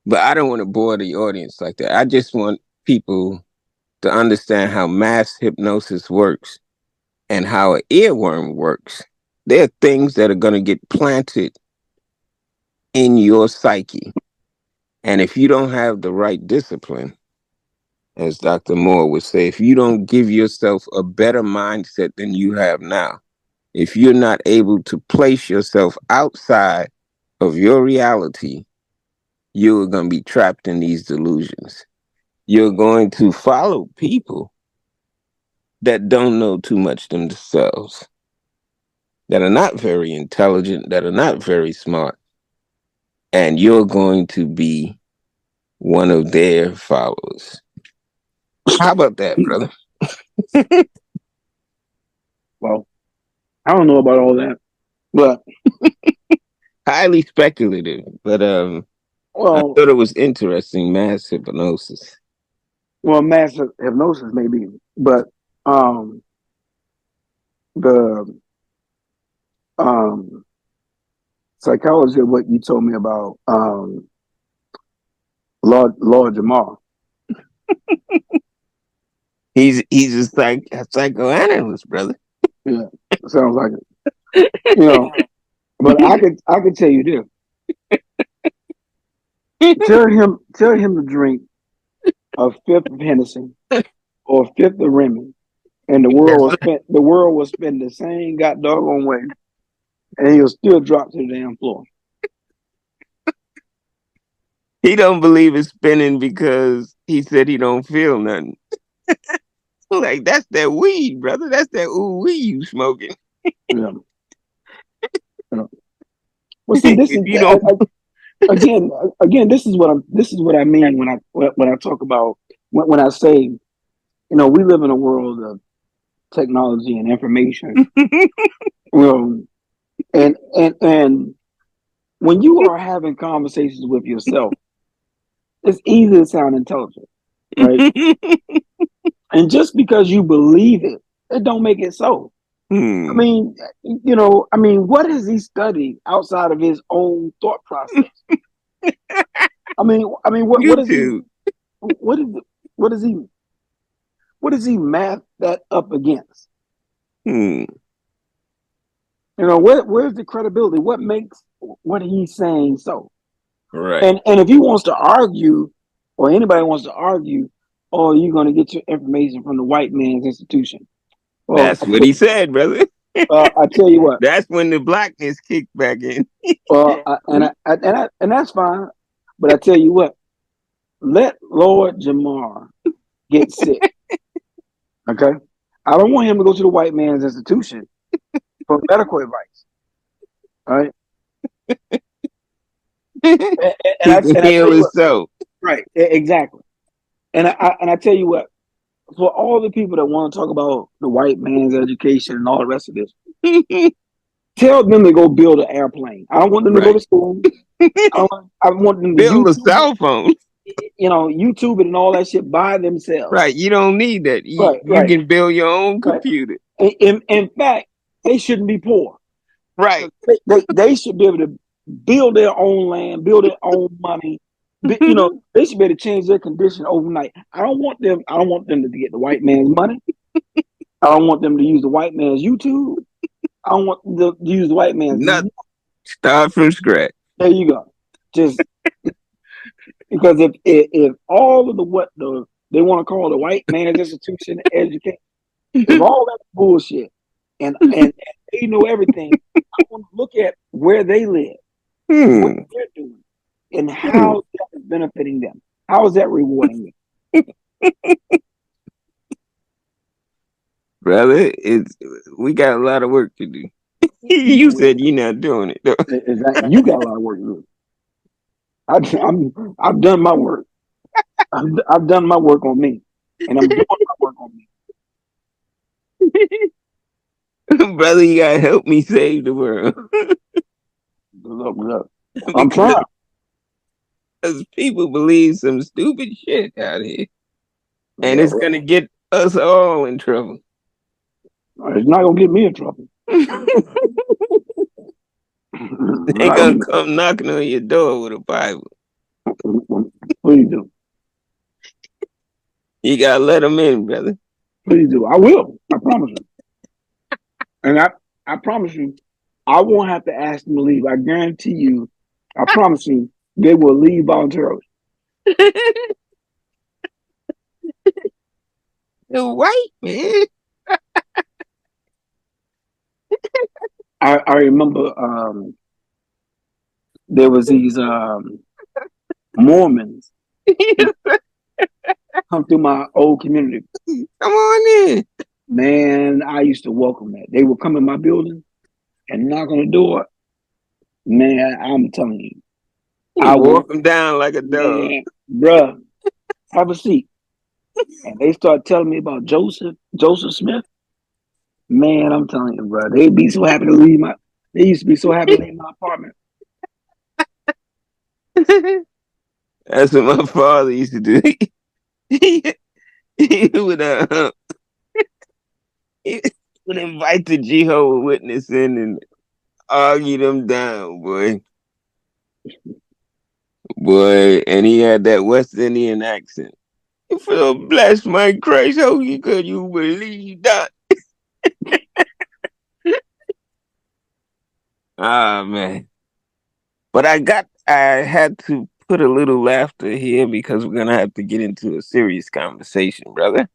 But I don't want to bore the audience like that. I just want people to understand how mass hypnosis works and how an earworm works. There are things that are going to get planted in your psyche. And if you don't have the right discipline, as Dr. Moore would say, if you don't give yourself a better mindset than you have now, if you're not able to place yourself outside of your reality, you're going to be trapped in these delusions. You're going to follow people that don't know too much themselves, that are not very intelligent, that are not very smart, and you're going to be one of their followers. How about that, brother? Well, I don't know about all that, but Highly speculative, but I well, thought it was interesting. Mass hypnosis. massive hypnosis maybe, but the um psychology of what you told me about Lord Jamal. He's a psychoanalyst, brother. Yeah, sounds like it. But I could tell you this. Tell him to drink a fifth of Hennessy or a fifth of Remy, and the world will spend the same god doggone way, and he'll still drop to the damn floor. He don't believe it's spinning because he said he don't feel nothing. Like, that's that weed, brother. That's that ooh wee you smoking. Yeah. Well, see, this is If you don't, again. This is what I mean when I talk about when I say, we live in a world of technology and information. And when you are having conversations with yourself, it's easy to sound intelligent, right? And just because you believe it, it don't make it so. I mean, what has he studied outside of his own thought process? What is he? YouTube. What does he math that up against? Where's the credibility? What makes what he's saying so? Right. And if he wants to argue, or anybody wants to argue, oh, you're going to get your information from the white man's institution. Well, that's what he said, brother. I tell you what. That's when the blackness kicked back in. And that's fine. But I tell you what, let Lord Jamar get sick. Okay? I don't want him to go to the white man's institution for medical advice. All right? He can heal himself. Right, exactly. And I tell you what, for all the people that want to talk about the white man's education and all the rest of this, tell them to go build an airplane. I don't want them to go to school. I want them to build a cell phone. YouTube it and all that shit by themselves. Right. You don't need that. You can build your own computer. In fact, they shouldn't be poor. Right. They should be able to build their own land, build their own money. They should be able to change their condition overnight. I don't want them to get the white man's money. I don't want them to use the white man's YouTube. I don't want them to use the white man's nothing. Start from scratch. There you go. Just because if all of what they want to call the white man's institution education, if all that bullshit and they know everything, I want to look at where they live, what they're doing, and how that is benefiting them. How is that rewarding them? Brother, we got a lot of work to do. You said you're not doing it. Exactly. You got a lot of work to do. I've done my work. I've done my work on me, and I'm doing my work on me. Brother, you gotta help me save the world. Look. I'm trying. Because people believe some stupid shit out here, and it's gonna get us all in trouble. It's not gonna get me in trouble. They gonna come knocking on your door with a Bible. Please do. You gotta let them in, brother. Please do. I will. I promise you. And I promise you, I won't have to ask them to leave. I guarantee you. I promise you, they will leave voluntarily. The white man. I remember there was these Mormons come through my old community. Come on in. Man, I used to welcome that. They would come in my building and knock on the door. Man, I'm telling you, You I would, walk them down like a dog. man, bruh, have a seat. And they start telling me about Joseph Smith. Man, I'm telling you, bro, they'd be so happy to leave my. They used to be so happy to leave my apartment. That's what my father used to do. he, he would he would invite the Jehovah Witness in and argue them down, boy. Boy, and he had that West Indian accent. You feel blessed, my Christ. How could you believe that? Ah, man. But I had to put a little laughter here because we're going to have to get into a serious conversation, brother.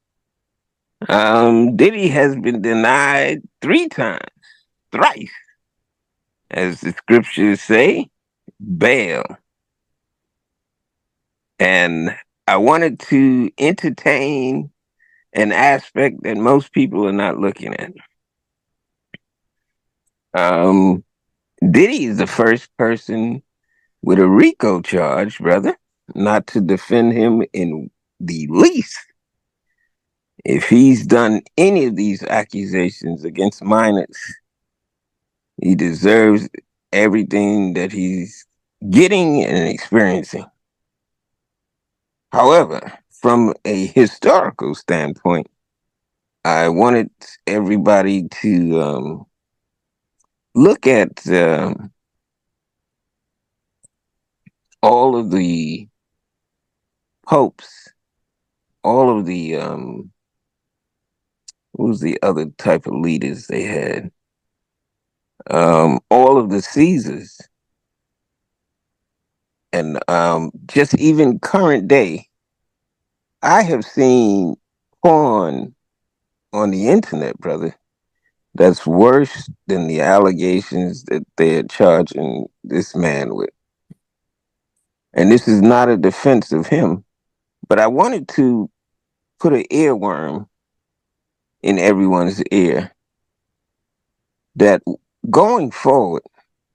Diddy has been denied 3 times, thrice, as the scriptures say, bail. And I wanted to entertain an aspect that most people are not looking at. Diddy is the first person with a RICO charge, brother, not to defend him in the least. If he's done any of these accusations against minors, he deserves everything that he's getting and experiencing. However, from a historical standpoint, I wanted everybody to look at all of the popes, all of the what was the other type of leaders they had? All of the Caesars, and just even current day. I have seen porn on the internet, brother, that's worse than the allegations that they're charging this man with. And this is not a defense of him, but I wanted to put an earworm in everyone's ear that going forward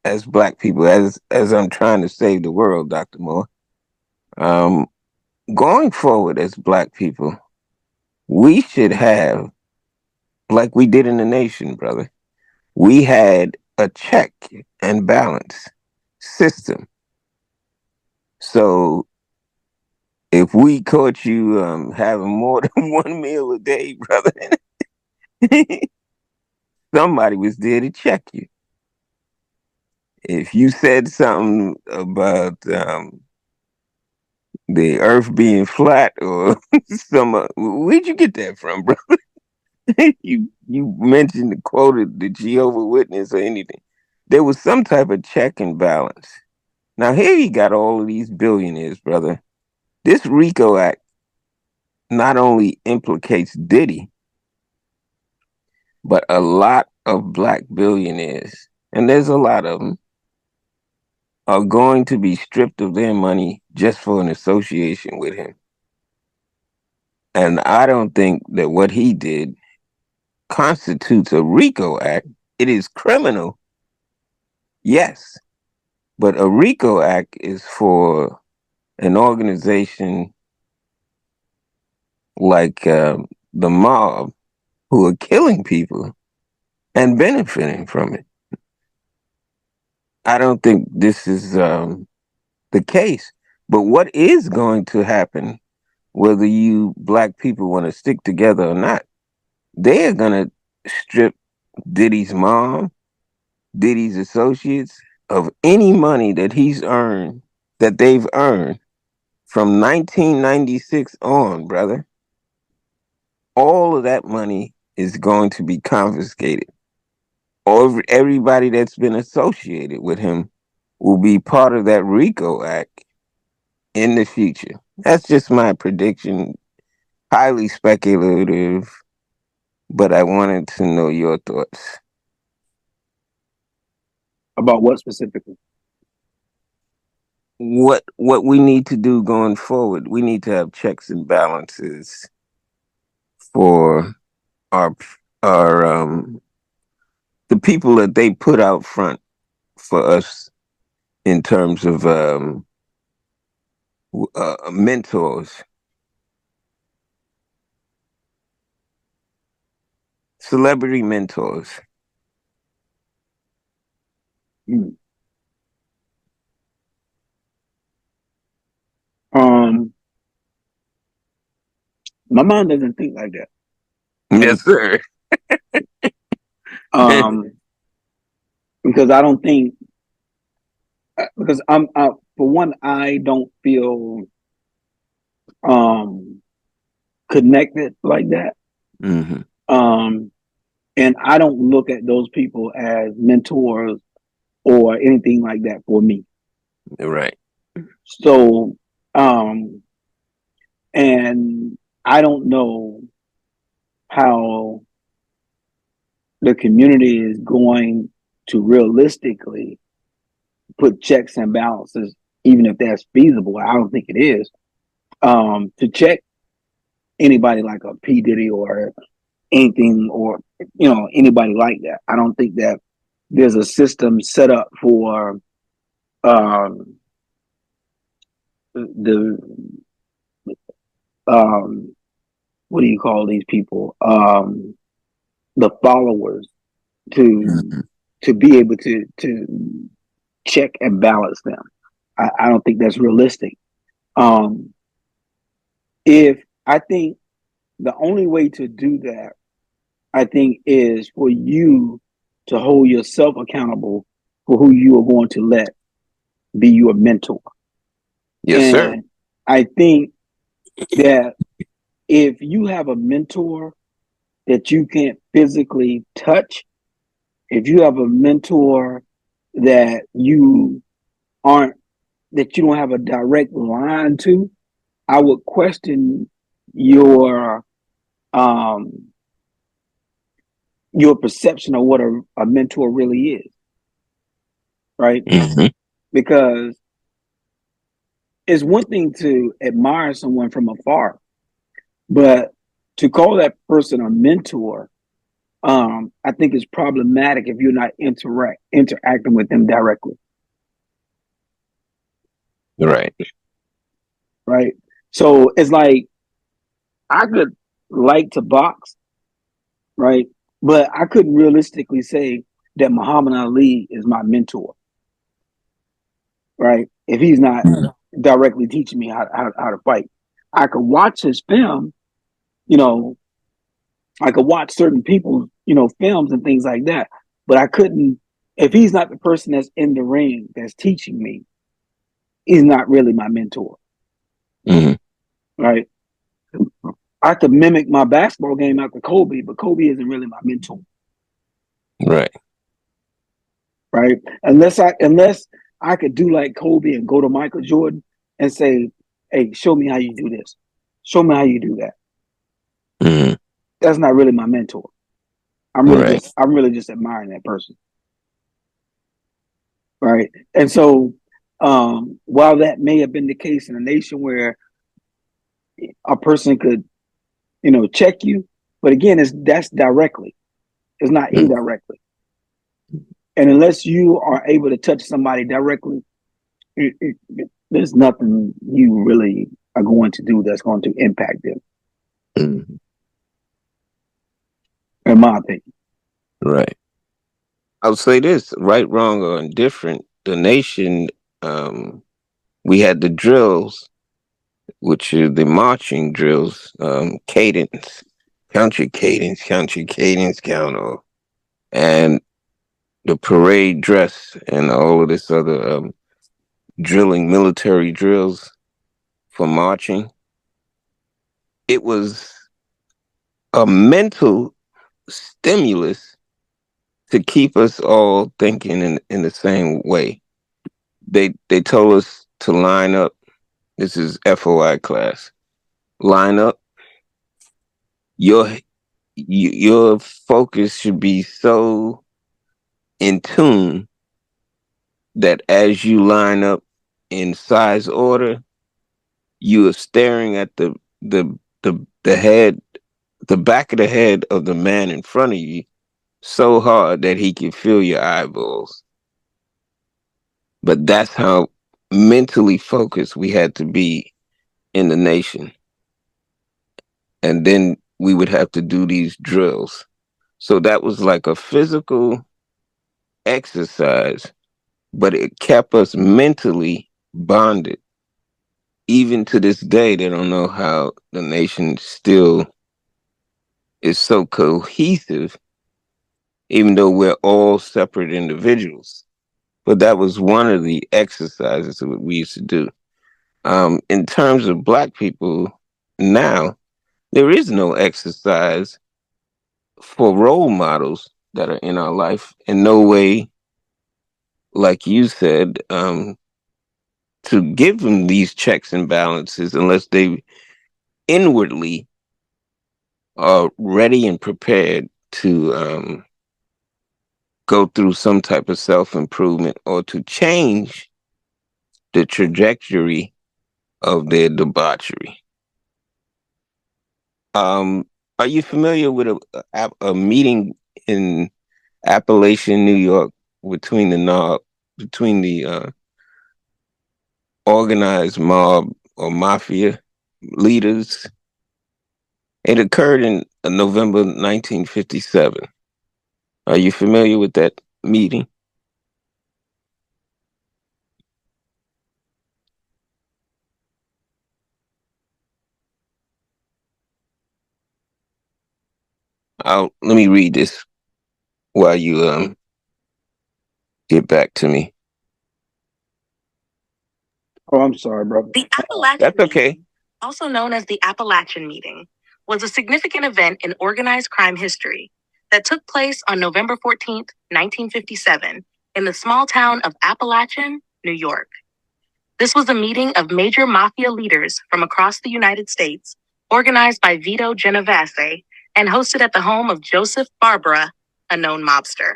as black people, as I'm trying to save the world, Dr. Moore, um, going forward as black people, we should have, like we did in the nation, brother, we had a check and balance system. So if we caught you having more than one meal a day, brother, somebody was there to check you. If you said something about the earth being flat or where'd you get that from, bro? you mentioned the quoted the Jehovah Witness or anything. There was some type of check and balance. Now here you got all of these billionaires, brother. This RICO Act not only implicates Diddy, but a lot of black billionaires, and there's a lot of them, are going to be stripped of their money just for an association with him. And I don't think that what he did constitutes a RICO Act. It is criminal, yes, but a RICO Act is for an organization like the mob who are killing people and benefiting from it. I don't think this is the case. But what is going to happen, whether you black people want to stick together or not, they're going to strip Diddy's mom, Diddy's associates of any money that he's earned, that they've earned from 1996 on, brother. All of that money is going to be confiscated. Everybody that's been associated with him will be part of that RICO Act in the future. That's just my prediction. Highly speculative, but I wanted to know your thoughts. About what specifically? What we need to do going forward, we need to have checks and balances for are the people that they put out front for us in terms of mentors, celebrity mentors. Mm. Um, my mom doesn't think like that, right? Yes, sir. Um, because I don't think because for one, I don't feel um connected like that. Hmm. Um, and I don't look at those people as mentors or anything like that for me. Right. So, um, and I don't know how the community is going to realistically put checks and balances, even if that's feasible. I don't think it is. To check anybody like a P Diddy or anything, or anybody like that. I don't think that there's a system set up for um, the what do you call these people? The followers to Hmm. be able to check and balance them. I don't think that's realistic. Um, if I think the only way to do that, I think, is for you to hold yourself accountable for who you are going to let be your mentor. Yes, sir. And I think that if you have a mentor that you can't physically touch, if you have a mentor that aren't that you don't have a direct line to, I would question your um your perception of what a mentor really is, right? Hmm. Because it's one thing to admire someone from afar, but to call that person a mentor, I think is problematic if you're not interacting with them directly, Right. right? So it's like I could like to box, right? But I couldn't realistically say that Muhammad Ali is my mentor, right? If he's not directly teaching me how to fight. I could watch his film, you know, I could watch certain people, films and things like that, but I couldn't, if he's not the person that's in the ring that's teaching me, he's not really my mentor, Hmm. right? I could mimic my basketball game after Kobe, but Kobe isn't really my mentor, Right. right? Unless I could do like Kobe and go to Michael Jordan and say, "Hey, show me how you do this. Show me how you do that." Hmm. That's not really my mentor. Right. I'm really just admiring that person, right? And so, while that may have been the case in a nation where a person could, check you, but again, that's directly. It's not Mm. indirectly. And unless you are able to touch somebody directly, there's nothing you really are going to do that's going to impact them, Mhm. in my opinion. Right. I'll say this: right, wrong, or indifferent. The nation, um, we had the drills, which are the marching drills, cadence, count your cadence, count off, and the parade dress, and all of this other drilling, military drills for marching. It was a mental stimulus to keep us all thinking in the same way. They told us to line up. This is FOI class. Line up. Your your focus should be so in tune that as you line up in size order, you are staring at the head the back of the head of the man in front of you so hard that he could feel your eyeballs. But that's how mentally focused we had to be in the nation. And then we would have to do these drills. So that was like a physical exercise, but it kept us mentally bonded. Even to this day, they don't know how the nation still is so cohesive, even though we're all separate individuals. But that was one of the exercises that we used to do. In terms of Black people now, there is no exercise for role models that are in our life, in no way, like you said, to give them these checks and balances unless they inwardly are ready and prepared to go through some type of self-improvement or to change the trajectory of their debauchery. Are you familiar with a meeting in Appalachian, New York, between the organized mob or mafia leaders? It occurred in November 1957. Are you familiar with that meeting? Let me read this while you get back to me. Oh, I'm sorry, brother. The Appalachian That's okay. Meeting, also known as the Appalachian Meeting, was a significant event in organized crime history that took place on November 14th, 1957, in the small town of Appalachian, New York. This was a meeting of major mafia leaders from across the United States, organized by Vito Genovese and hosted at the home of Joseph Barbara, a known mobster.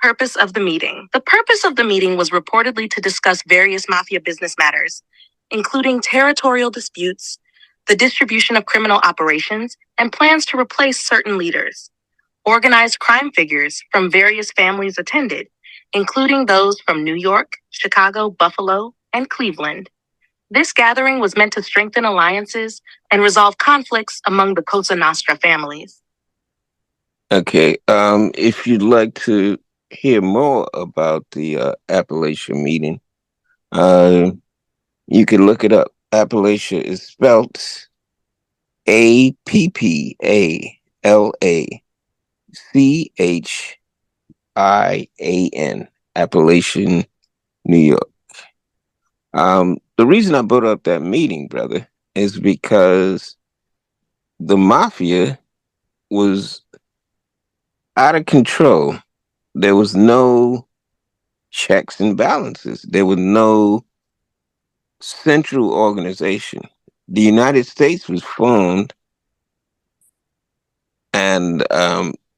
Purpose of the meeting. The purpose of the meeting was reportedly to discuss various mafia business matters, including territorial disputes, the distribution of criminal operations, and plans to replace certain leaders. Organized crime figures from various families attended, including those from New York, Chicago, Buffalo, and Cleveland. This gathering was meant to strengthen alliances and resolve conflicts among the Cosa Nostra families. Okay. If you'd like to hear more about the Appalachia meeting, you can look it up. Appalachia is spelled APPALACHIAN, Appalachian, New York. The reason I brought up that meeting, brother, is because the mafia was out of control. There was no checks and balances. There was no central organization. The United States was formed, and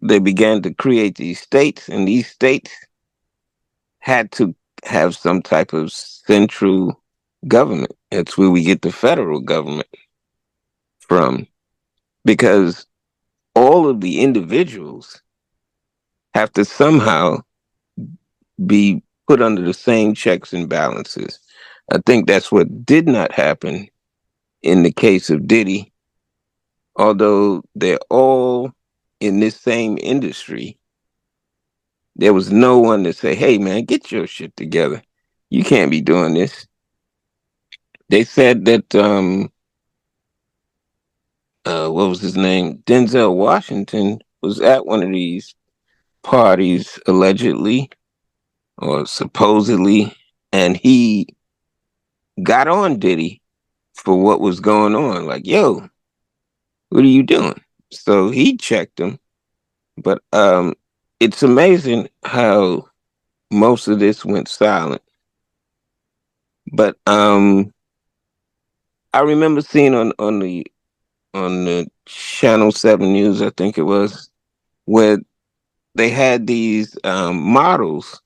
they began to create these states, and these states had to have some type of central government. That's where we get the federal government from, because all of the individuals have to somehow be put under the same checks and balances. I think that's what did not happen in the case of Diddy, although they're all in this same industry. There was no one to say, hey, man, get your shit together. You can't be doing this. They said that, what was his name? Denzel Washington was at one of these parties, allegedly or supposedly, and he got on Diddy for what was going on. Like, yo, what are you doing? So he checked him. But it's amazing how most of this went silent. But I remember seeing on the Channel 7 News, I think it was, where they had these models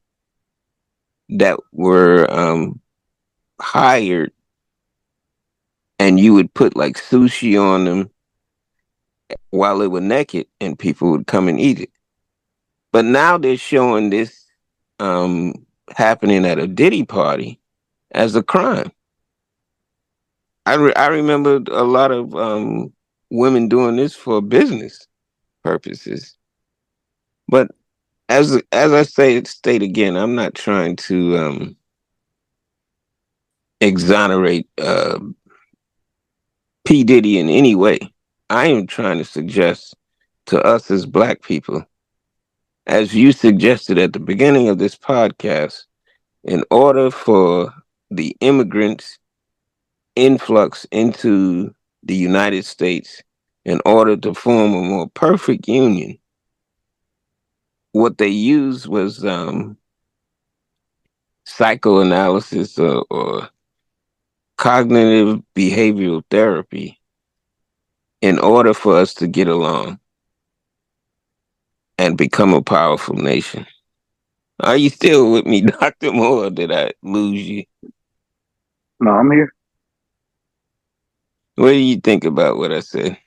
that were hired, and you would put like sushi on them, while they were naked, and people would come and eat it. But now they're showing this um, happening at a Diddy party as a crime. I remember a lot of women doing this for business purposes. But as I state again, I'm not trying to exonerate P Diddy in any way. I am trying to suggest to us as Black people, as you suggested at the beginning of this podcast, in order for the immigrants' influx into the United States, in order to form a more perfect union, what they used was psychoanalysis or cognitive behavioral therapy in order for us to get along and become a powerful nation. Are you still with me, Dr. Moore, or did I lose you? No, I'm here. What do you think about what I said?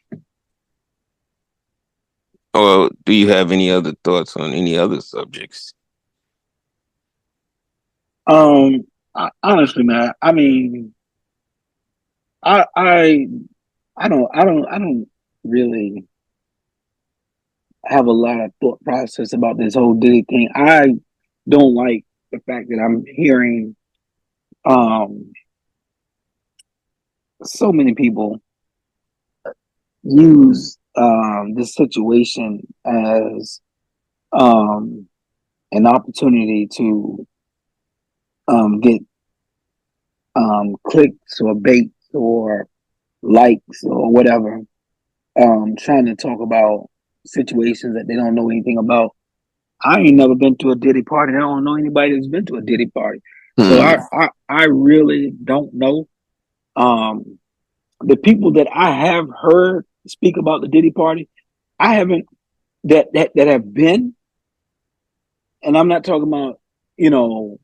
Or do you have any other thoughts on any other subjects? Honestly, man, I mean, I, I, I don't really have a lot of thought process about this whole Diddy thing. I don't like the fact that I'm hearing, um, so many people use, this situation as, um, an opportunity to, get, clicks or baits or likes or whatever, trying to talk about situations that they don't know anything about. I ain't never been to a Diddy party. I don't know anybody that's been to a Diddy party. So Hmm. I really don't know. Um, the people that I have heard speak about the Diddy party, I haven't that have been, and I'm not talking about, you know,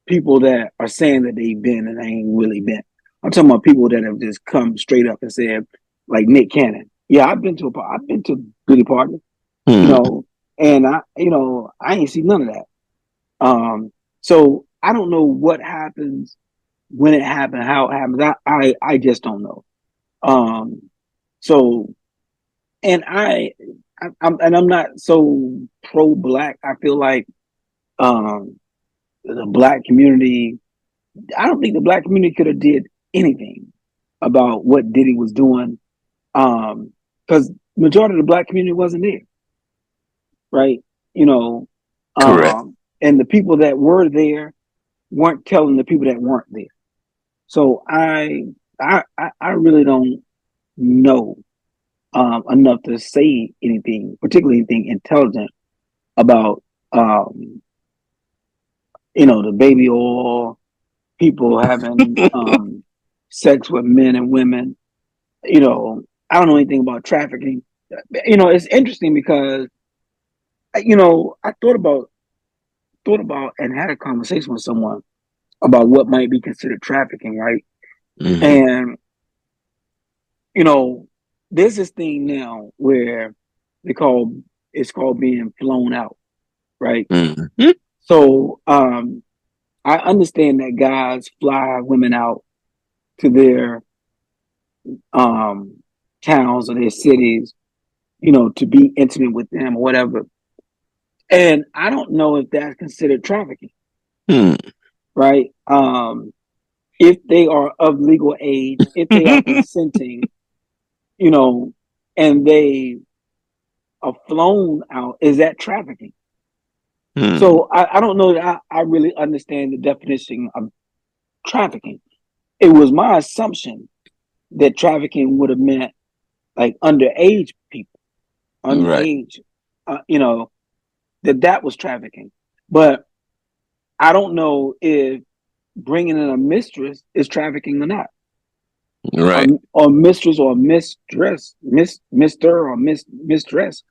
people that are saying that they've been and they ain't really been. I'm talking about people that have just come straight up and said, like Nick Cannon. Yeah, I've been to a Diddy party, you Hmm. know, and I ain't seen none of that. So I don't know what happens, when it happened, how it happens. I just don't know. Um, so and I'm not so pro black. I feel like um the black community. I don't think the black community could have did anything about what Diddy was doing. Because majority of the black community wasn't there, right? You know, Correct. and the people that were there weren't telling the people that weren't there. So I really don't know enough to say anything, particularly anything intelligent about the baby oil, people having sex with men and women. I don't know anything about trafficking. It's interesting because I thought about and had a conversation with someone about what might be considered trafficking, right? Hmm. And there's this thing now where they call it's called being flown out, right? Hmm. So I understand that guys fly women out to their um towns or their cities, to be intimate with them or whatever. And I don't know if that's considered trafficking, Hmm. right? If they are of legal age, if they are consenting, you know, and they are flown out, is that trafficking? Hmm. So I don't know that I really understand the definition of trafficking. It was my assumption that trafficking would have meant like underage people, Right. underage, that was trafficking. But I don't know if bringing in a mistress is trafficking or not, or, Right. or mistress or mistress, mister or mistress.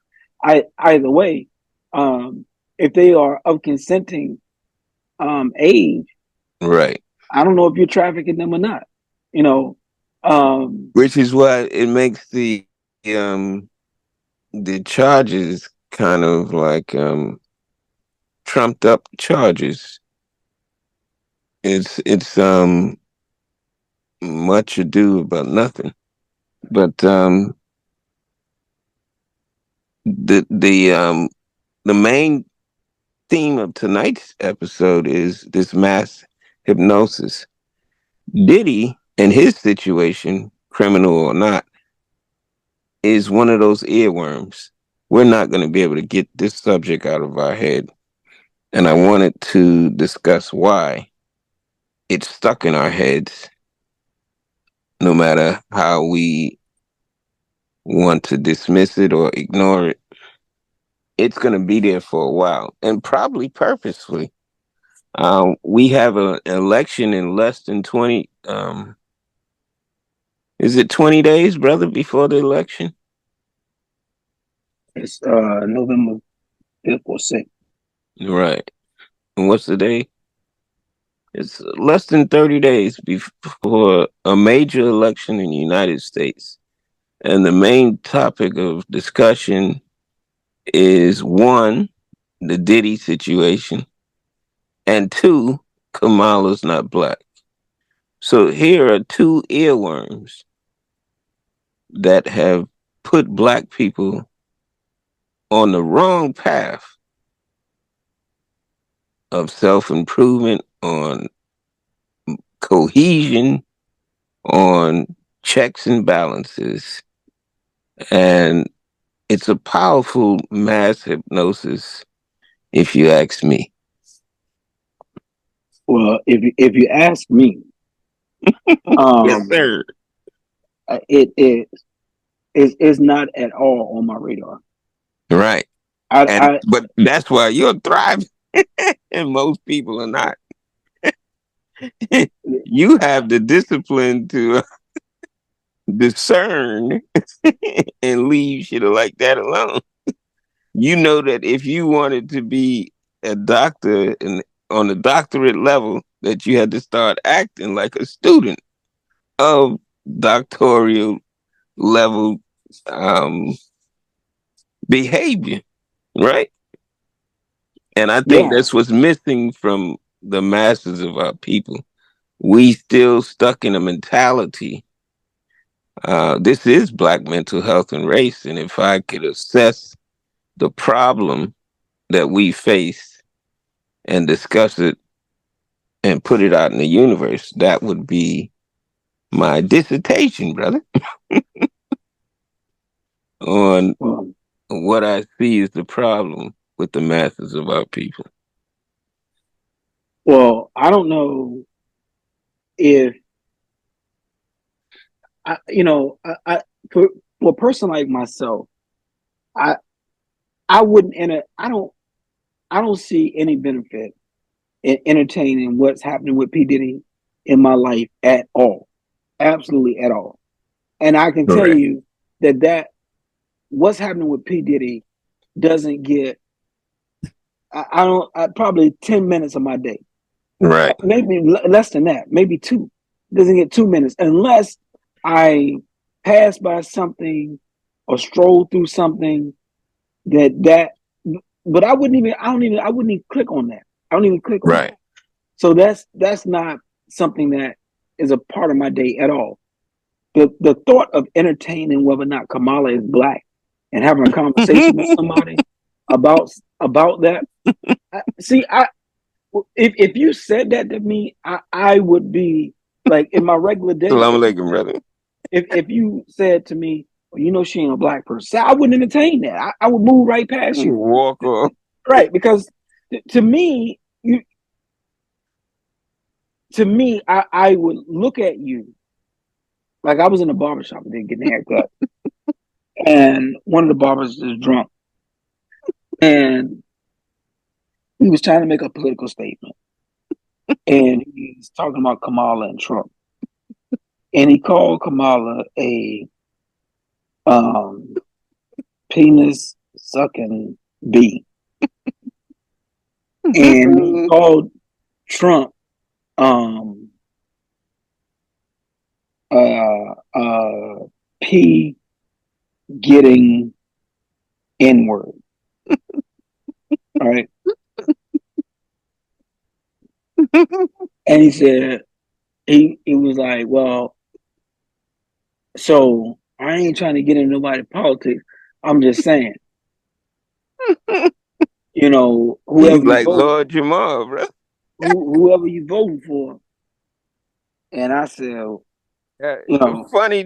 Either way, um, if they are of consenting age, Right. I don't know if you're trafficking them or not. You know, um, Which is why it makes the um the charges kind of like trumped up charges. It's much ado about nothing. But the main theme of tonight's episode is this mass hypnosis. Diddy, in his situation, criminal or not, is one of those earworms. We're not going to be able to get this subject out of our head. And I wanted to discuss why it's stuck in our heads, no matter how we want to dismiss it or ignore it. It's going to be there for a while, and probably purposefully. We have an election in less than 20. Is it 20 days, brother, before the election? It's November 5th or 6th. Right. And what's the day? It's less than 30 days before a major election in the United States. And the main topic of discussion is one, the Diddy situation, and two, Kamala's not black. So here are two earworms that have put black people on the wrong path of self-improvement, on cohesion, on checks and balances. And it's a powerful mass hypnosis, if you ask me. Well, if you ask me, Yes, sir. it is not at all on my radar. Right. I But that's why you're thriving and most people are not. You have the discipline to discern and leave shit like that alone. You know that if you wanted to be a doctor and on the doctorate level, that you had to start acting like a student of doctoral level behavior, right? And I think yeah. that's what's missing from the masses of our people. We still stuck in a mentality. This is Black mental health and race, and if I could assess the problem that we face and discuss it and put it out in the universe, that would be my dissertation, brother, on Well, what I see is the problem with the masses of our people. I don't know if I for a person like myself, I I wouldn't enter. I don't see any benefit in entertaining what's happening with P Diddy in my life at all, absolutely at all. And I can tell Correct. you that what's happening with P Diddy doesn't get. I don't. Probably 10 minutes of my day, Right. maybe less than that, maybe two. Doesn't get 2 minutes unless I pass by something or stroll through something that. But I wouldn't even. I wouldn't even click on that. I don't even click on Right. that. So that's not something that is a part of my day at all. The thought of entertaining whether or not Kamala is black and having a conversation with somebody about that. If you said that to me, I would be like in my regular day. Salam alaikum, brother. If you said to me, well, you know, she ain't a black person, I wouldn't entertain that. I would move right past you. Walk off. Right, because to me, I would look at you like I was in a barbershop and then getting a haircut, and one of the barbers is drunk, and he was trying to make a political statement, and he's talking about Kamala and Trump, and he called Kamala a penis sucking bee, and he called Trump uh, uh, pee getting N word. Right. And he said, he was like, well, so I ain't trying to get into nobody's politics. I'm just saying, He's whoever you like vote, Lord Jamar, bro. whoever you voting for. And I said, you know, Funny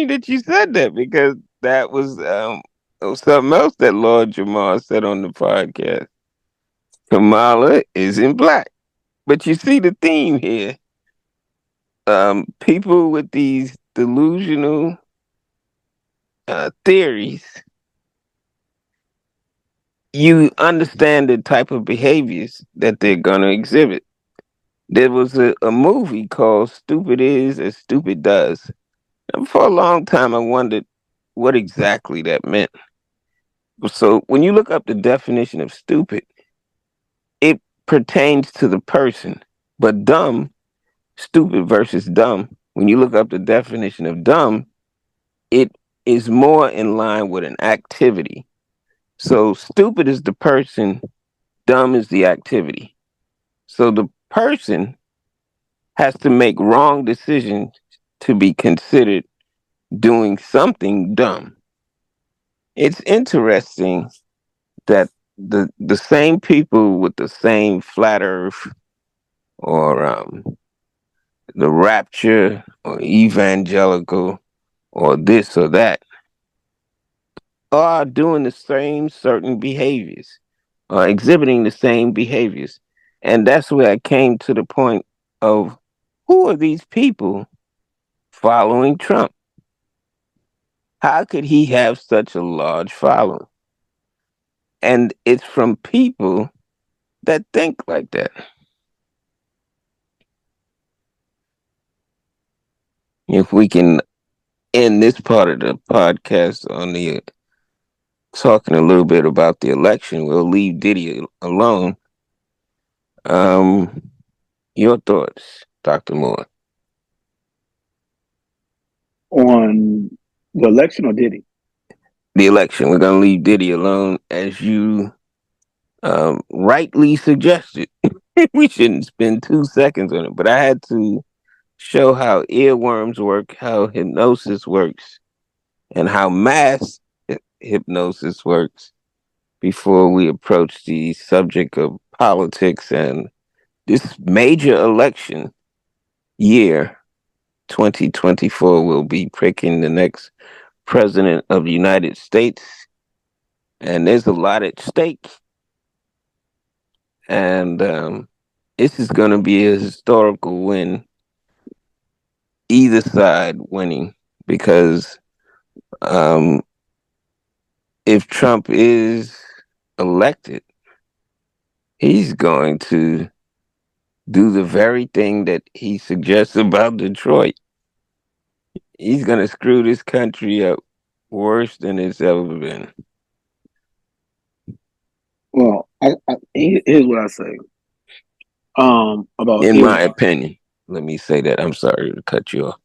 that you said that because that was something else that Lord Jamar said on the podcast. Kamala isn't black, but you see the theme here. People with these delusional theories, you understand the type of behaviors that they're gonna exhibit. There was a movie called "Stupid Is as Stupid Does." And for a long time, I wondered what exactly that meant. So when you look up the definition of stupid, it pertains to the person. But dumb, stupid versus dumb, when you look up the definition of dumb, it is more in line with an activity. So stupid is the person, dumb is the activity. So the person has to make wrong decisions to be considered doing something dumb. It's interesting that the same people with the same flat earth or the rapture or evangelical or this or that are doing the same certain behaviors, exhibiting the same behaviors. And that's where I came to the point of who are these people following Trump? How could he have such a large following? And it's from people that think like that. If we can end this part of the podcast on the talking a little bit about the election, we'll leave Diddy alone. Um, your thoughts, Dr. Moore? on the election, or did he? The election. We're gonna leave Diddy alone, as you rightly suggested. We shouldn't spend 2 seconds on it, but I had to show how earworms work, how hypnosis works, and how mass hypnosis works before we approach the subject of politics and this major election year. 2024 will be picking the next president of the United States, and there's a lot at stake. And this is going to be a historical win, either side winning, because um, if Trump is elected, he's going to do the very thing that he suggests about Detroit. He's going to screw this country up worse than it's ever been. Well, here's what I say. About In my earworm. opinion. Let me say that. I'm sorry to cut you off.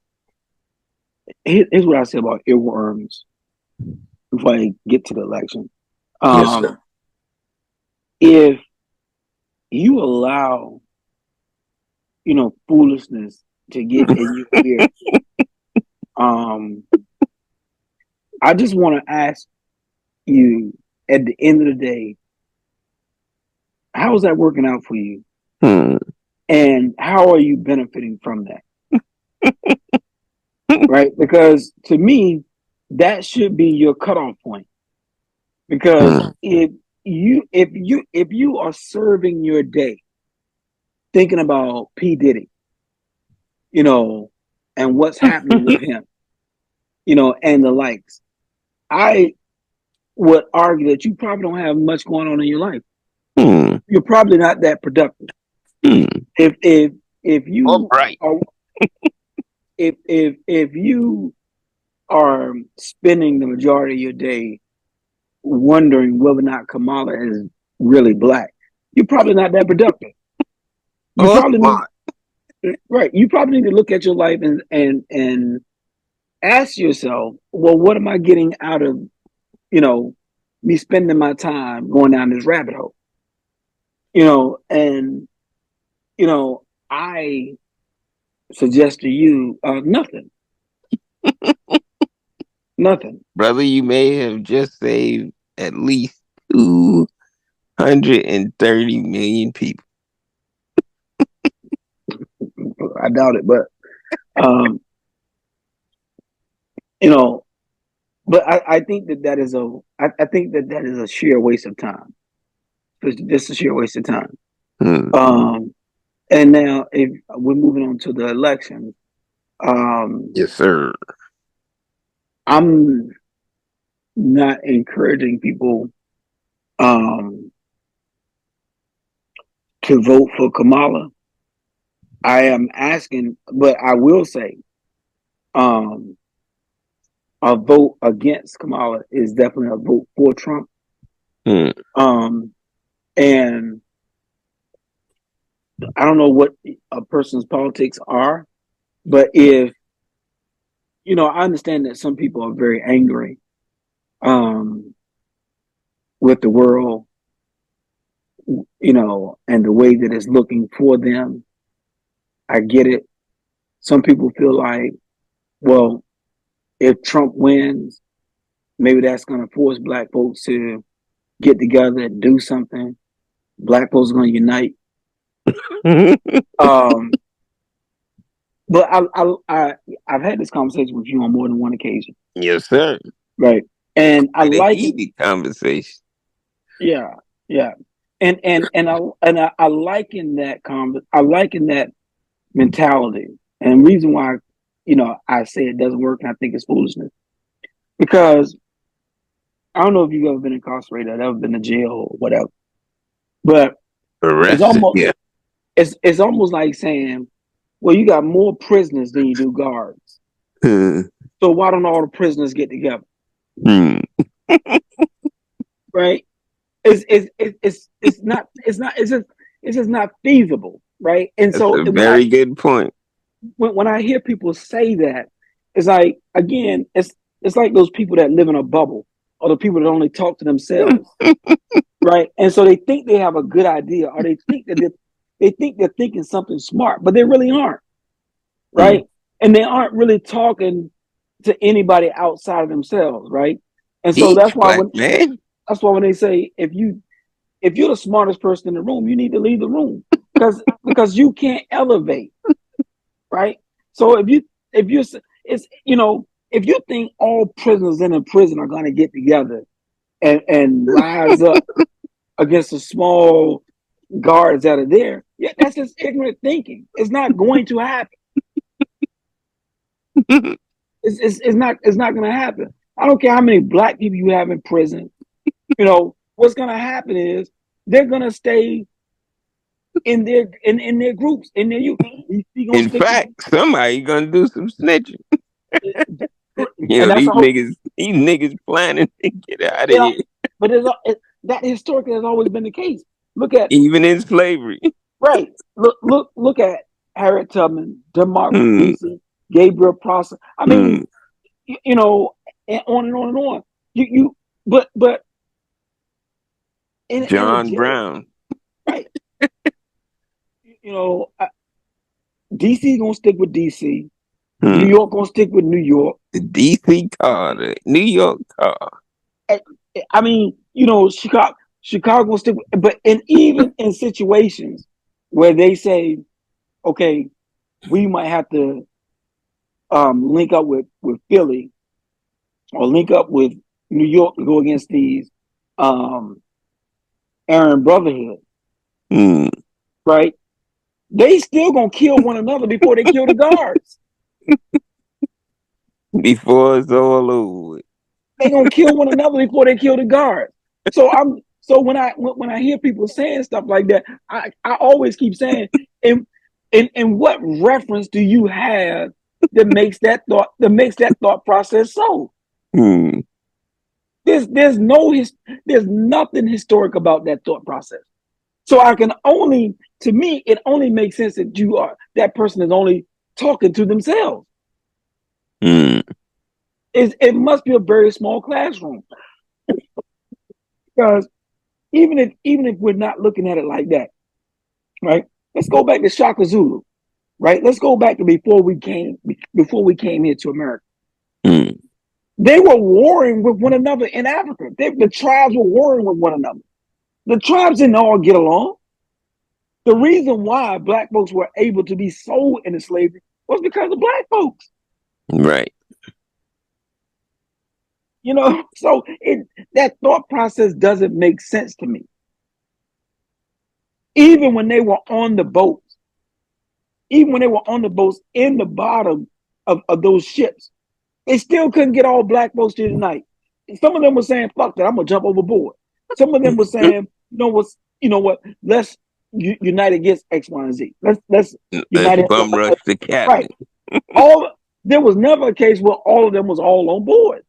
Here's what I say about earworms before I get to the election. Yes, sir. If you allow, foolishness to get in your ear, I just want to ask you at the end of the day, how is that working out for you? And how are you benefiting from that? Right? Because to me, that should be your cutoff point. Because if you are serving your day thinking about P. Diddy, and what's happening with him, and the likes, I would argue that you probably don't have much going on in your life. You're probably not that productive. If you right. are, if you are spending the majority of your day wondering whether or not Kamala is really black, you're probably not that productive. You probably need, right. You probably need to look at your life and ask yourself, well, what am I getting out of, me spending my time going down this rabbit hole. And I suggest to you nothing. Nothing. Brother, you may have just saved at least 230 million people. I doubt it, but but I think that is I think that is a sheer waste of time. It's just a sheer waste of time. And now if we're moving on to the election, yes, sir. I'm not encouraging people to vote for Kamala. I am asking, but I will say, a vote against Kamala is definitely a vote for Trump. And I don't know what a person's politics are, but if I understand that some people are very angry with the world, and the way that it's looking for them. I get it. Some people feel like, well, if Trump wins, maybe that's going to force Black folks to get together and do something. Black folks are going to unite. But I've had this conversation with you on more than one occasion. Yes, sir. Right, and I like it. Conversation. Yeah, and I liken that I liken that mentality, and the reason why I say it doesn't work and I think it's foolishness, because I don't know if you've ever been incarcerated or ever been to jail or whatever, but it's almost like saying, well, you got more prisoners than you do guards. So why don't all the prisoners get together? Right? It's just not feasible, right? And that's so a very good point. When I hear people say that, it's like, again, it's like those people that live in a bubble, or the people that only talk to themselves. Right? And so they think they have a good idea, or they think that they're thinking something smart, but they really aren't. Right? And they aren't really talking to anybody outside of themselves, right? And so that's why when they say, if you're the smartest person in the room, you need to leave the room, because you can't elevate, right? So if you think all prisoners in a prison are going to get together and rise up against the small guards that are there, yeah, that's just ignorant thinking. It's not going to happen. It's not going to happen. I don't care how many Black people you have in prison. What's going to happen is they're going to stay in their groups, in their youth. In fact, somebody going to do some snitching. These niggas planning to get out of here. But that historically has always been the case. Look at even in slavery. Right. Look at Harriet Tubman, Democracy, Gabriel Prosser. I mean, and on and on and on. But John Brown. Right. DC gonna stick with DC. New York gonna stick with New York. The DC car, the New York car. I mean, Chicago gonna stick with, but even in situations where they say, okay, we might have to link up with Philly or link up with New York to go against these Aryan Brotherhood, right? They still gonna kill one another before they kill the guards. Before it's all over, they gonna kill one another before they kill the guards. So when I hear people saying stuff like that, I always keep saying, and what reference do you have that makes that thought process so? There's nothing historic about that thought process. So to me, it only makes sense that that person is only talking to themselves. It must be a very small classroom. Because even if we're not looking at it like that, right? Let's go back to Shaka Zulu, right? Let's go back to before we came here to America. Mm. They were warring with one another in Africa. The tribes were warring with one another. The tribes didn't all get along. The reason why black folks were able to be sold into slavery was because of black folks. Right. So that thought process doesn't make sense to me. Even when they were on the boats, in the bottom of those ships, they still couldn't get all black folks to unite. Some of them were saying, "Fuck that, I'm gonna jump overboard." Some of them were saying, "You know what? Let's unite against X, Y, and Z. Let's unite." Let's bum rush the Right. captain. There was never a case where all of them was all on board.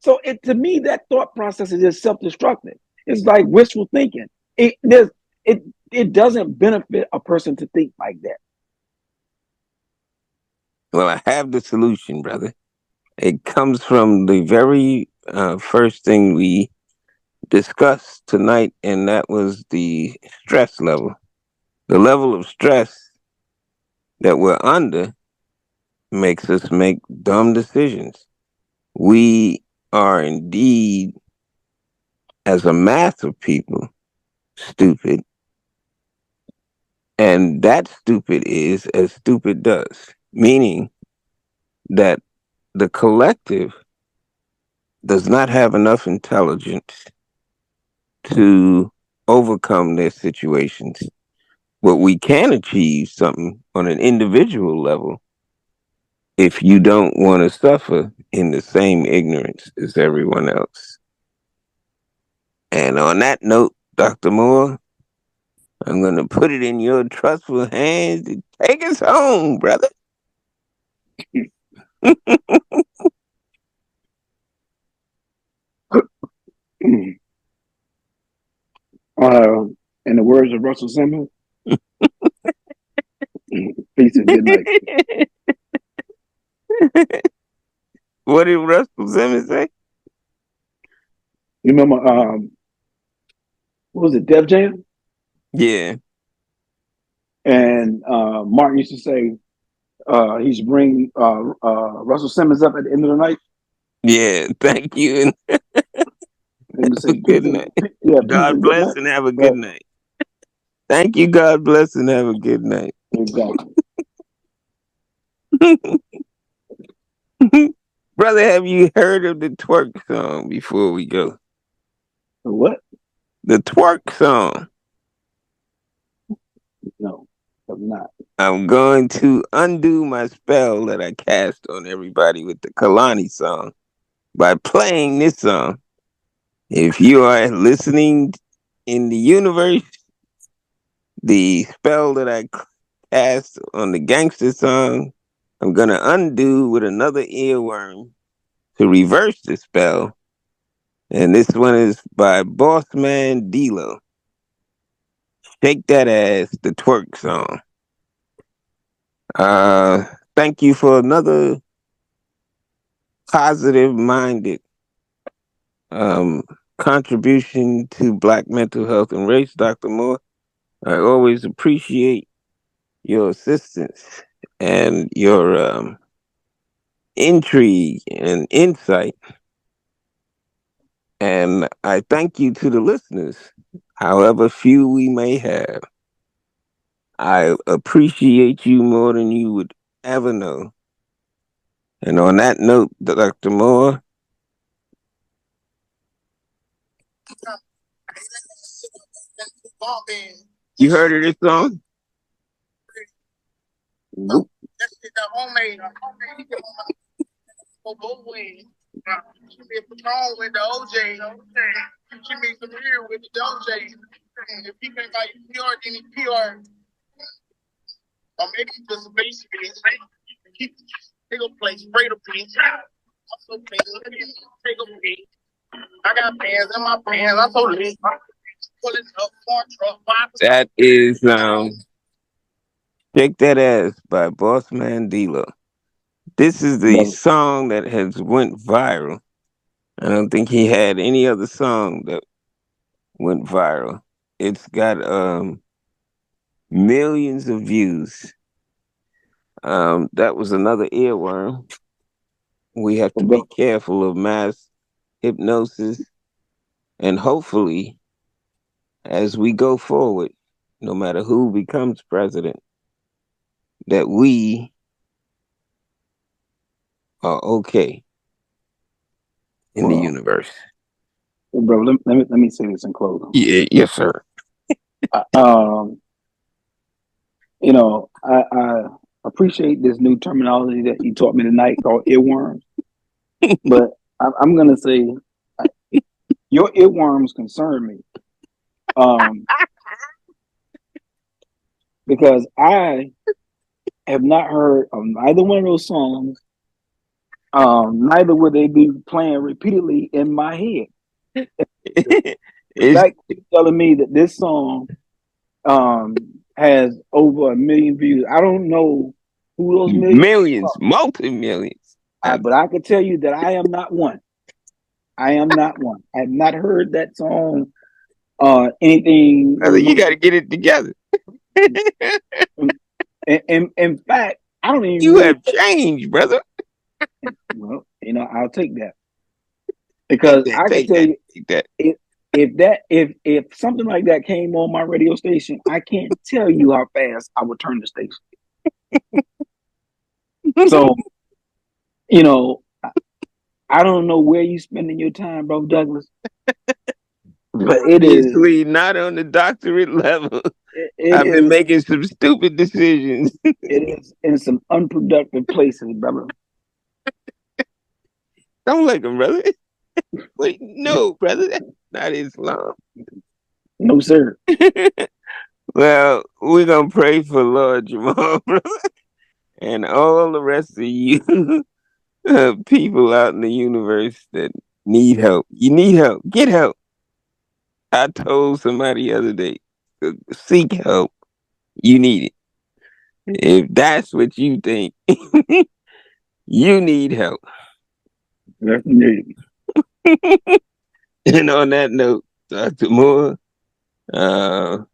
So to me, that thought process is just self-destructive. It's like wishful thinking. It doesn't benefit a person to think like that. Well, I have the solution, brother. It comes from the very first thing we discussed tonight, and that was the stress level. The level of stress that we're under makes us make dumb decisions. We are indeed, as a mass of people, stupid. And that stupid is as stupid does, meaning that the collective does not have enough intelligence to overcome their situations. But we can achieve something on an individual level if you don't want to suffer in the same ignorance as everyone else. And on that note, Dr. Moore, I'm going to put it in your trustful hands to take us home, brother. In the words of Russell Simmons, peace and good night. What did Russell Simmons say? You remember, what was it, Def Jam? Yeah. And Martin used to say he should bring Russell Simmons up at the end of the night. Yeah, thank you. And And have a good night. peace God and good bless night. and have a good night. Thank you. God bless and have a good night. Exactly. Brother, have you heard of the twerk song before we go? What? The twerk song. No, I'm not. I'm going to undo my spell that I cast on everybody with the Kalani song by playing this song. If you are listening in the universe, the spell that I cast on the gangster song, I'm going to undo with another earworm to reverse the spell. And this one is by Bossman D-Lo. Shake That Ass, the twerk song. Thank you for another positive-minded contribution to Black mental health and race, Dr. Moore. I always appreciate your assistance and your intrigue and insight. And I thank you to the listeners, however few we may have. I appreciate you more than you would ever know. And on that note, Dr. Moore, you heard of this song? Nope. She made Patron with the OJ. She made some beer with the OJ. If you can buy PR, then he PR. Or maybe just basically take a place, spray the piece. Also, take a piece. I got pants in my pants. I told you. Pulling up for truck. That is Shake That Ass by Bossman D-Lo. This is the Never. song that has went viral I don't think he had any other song that went viral. It's got millions of views. That was another earworm. We have to be careful of mass hypnosis, and hopefully, as we go forward, no matter who becomes president, that we are okay in the universe. Bro, let me say this in closing. Yeah, yes, sir. You know, I appreciate this new terminology that you taught me tonight called earworms. But I'm gonna say your earworms concern me. Because I have not heard of either one of those songs. Neither would they be playing repeatedly in my head. In fact, you're telling me that this song has over 1 million views. I don't know who those millions, multi-millions. But I can tell you that I am not one. I am not one. I have not heard that song. Anything? You got to get it together. In fact, I don't even. You have changed, brother. Well, you know, I'll take that because I can tell you if something like that came on my radio station, I can't tell you how fast I would turn the station. So, you know, I don't know where you spending your time, bro, Douglas. But it obviously is not on the doctorate level. I've been making some stupid decisions. It is in some unproductive places, brother. Don't like him, brother. Wait, no, brother, that's not Islam. No, sir. Well, we're gonna pray for Lord Jamal, brother, and all the rest of you people out in the universe that need help. You need help. Get help. I told somebody the other day, seek help. You need it. If that's what you think, you need help. And on that note, Dr. Moore, we're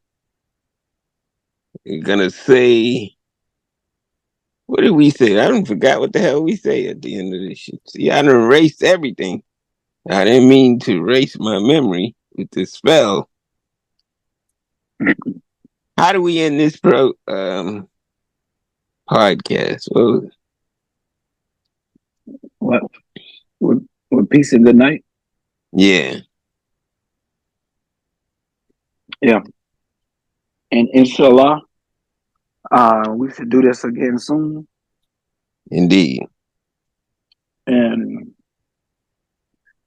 gonna say, what did we say? I don't forgot what the hell we say at the end of this shit. See, I done erased everything. I didn't mean to erase my memory with the spell. How do we end this podcast? What? With peace and good night? Yeah. Yeah. And inshallah, we should do this again soon. Indeed. And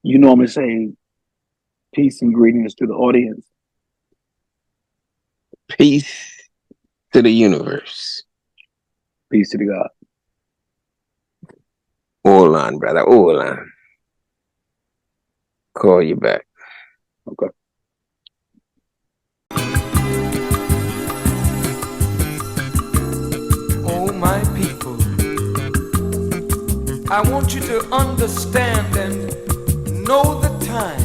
you normally say peace and greetings to the audience. Peace to the universe. Peace to the God. All on, brother. All on. Call you back. Okay. Oh, my people, I want you to understand and know the time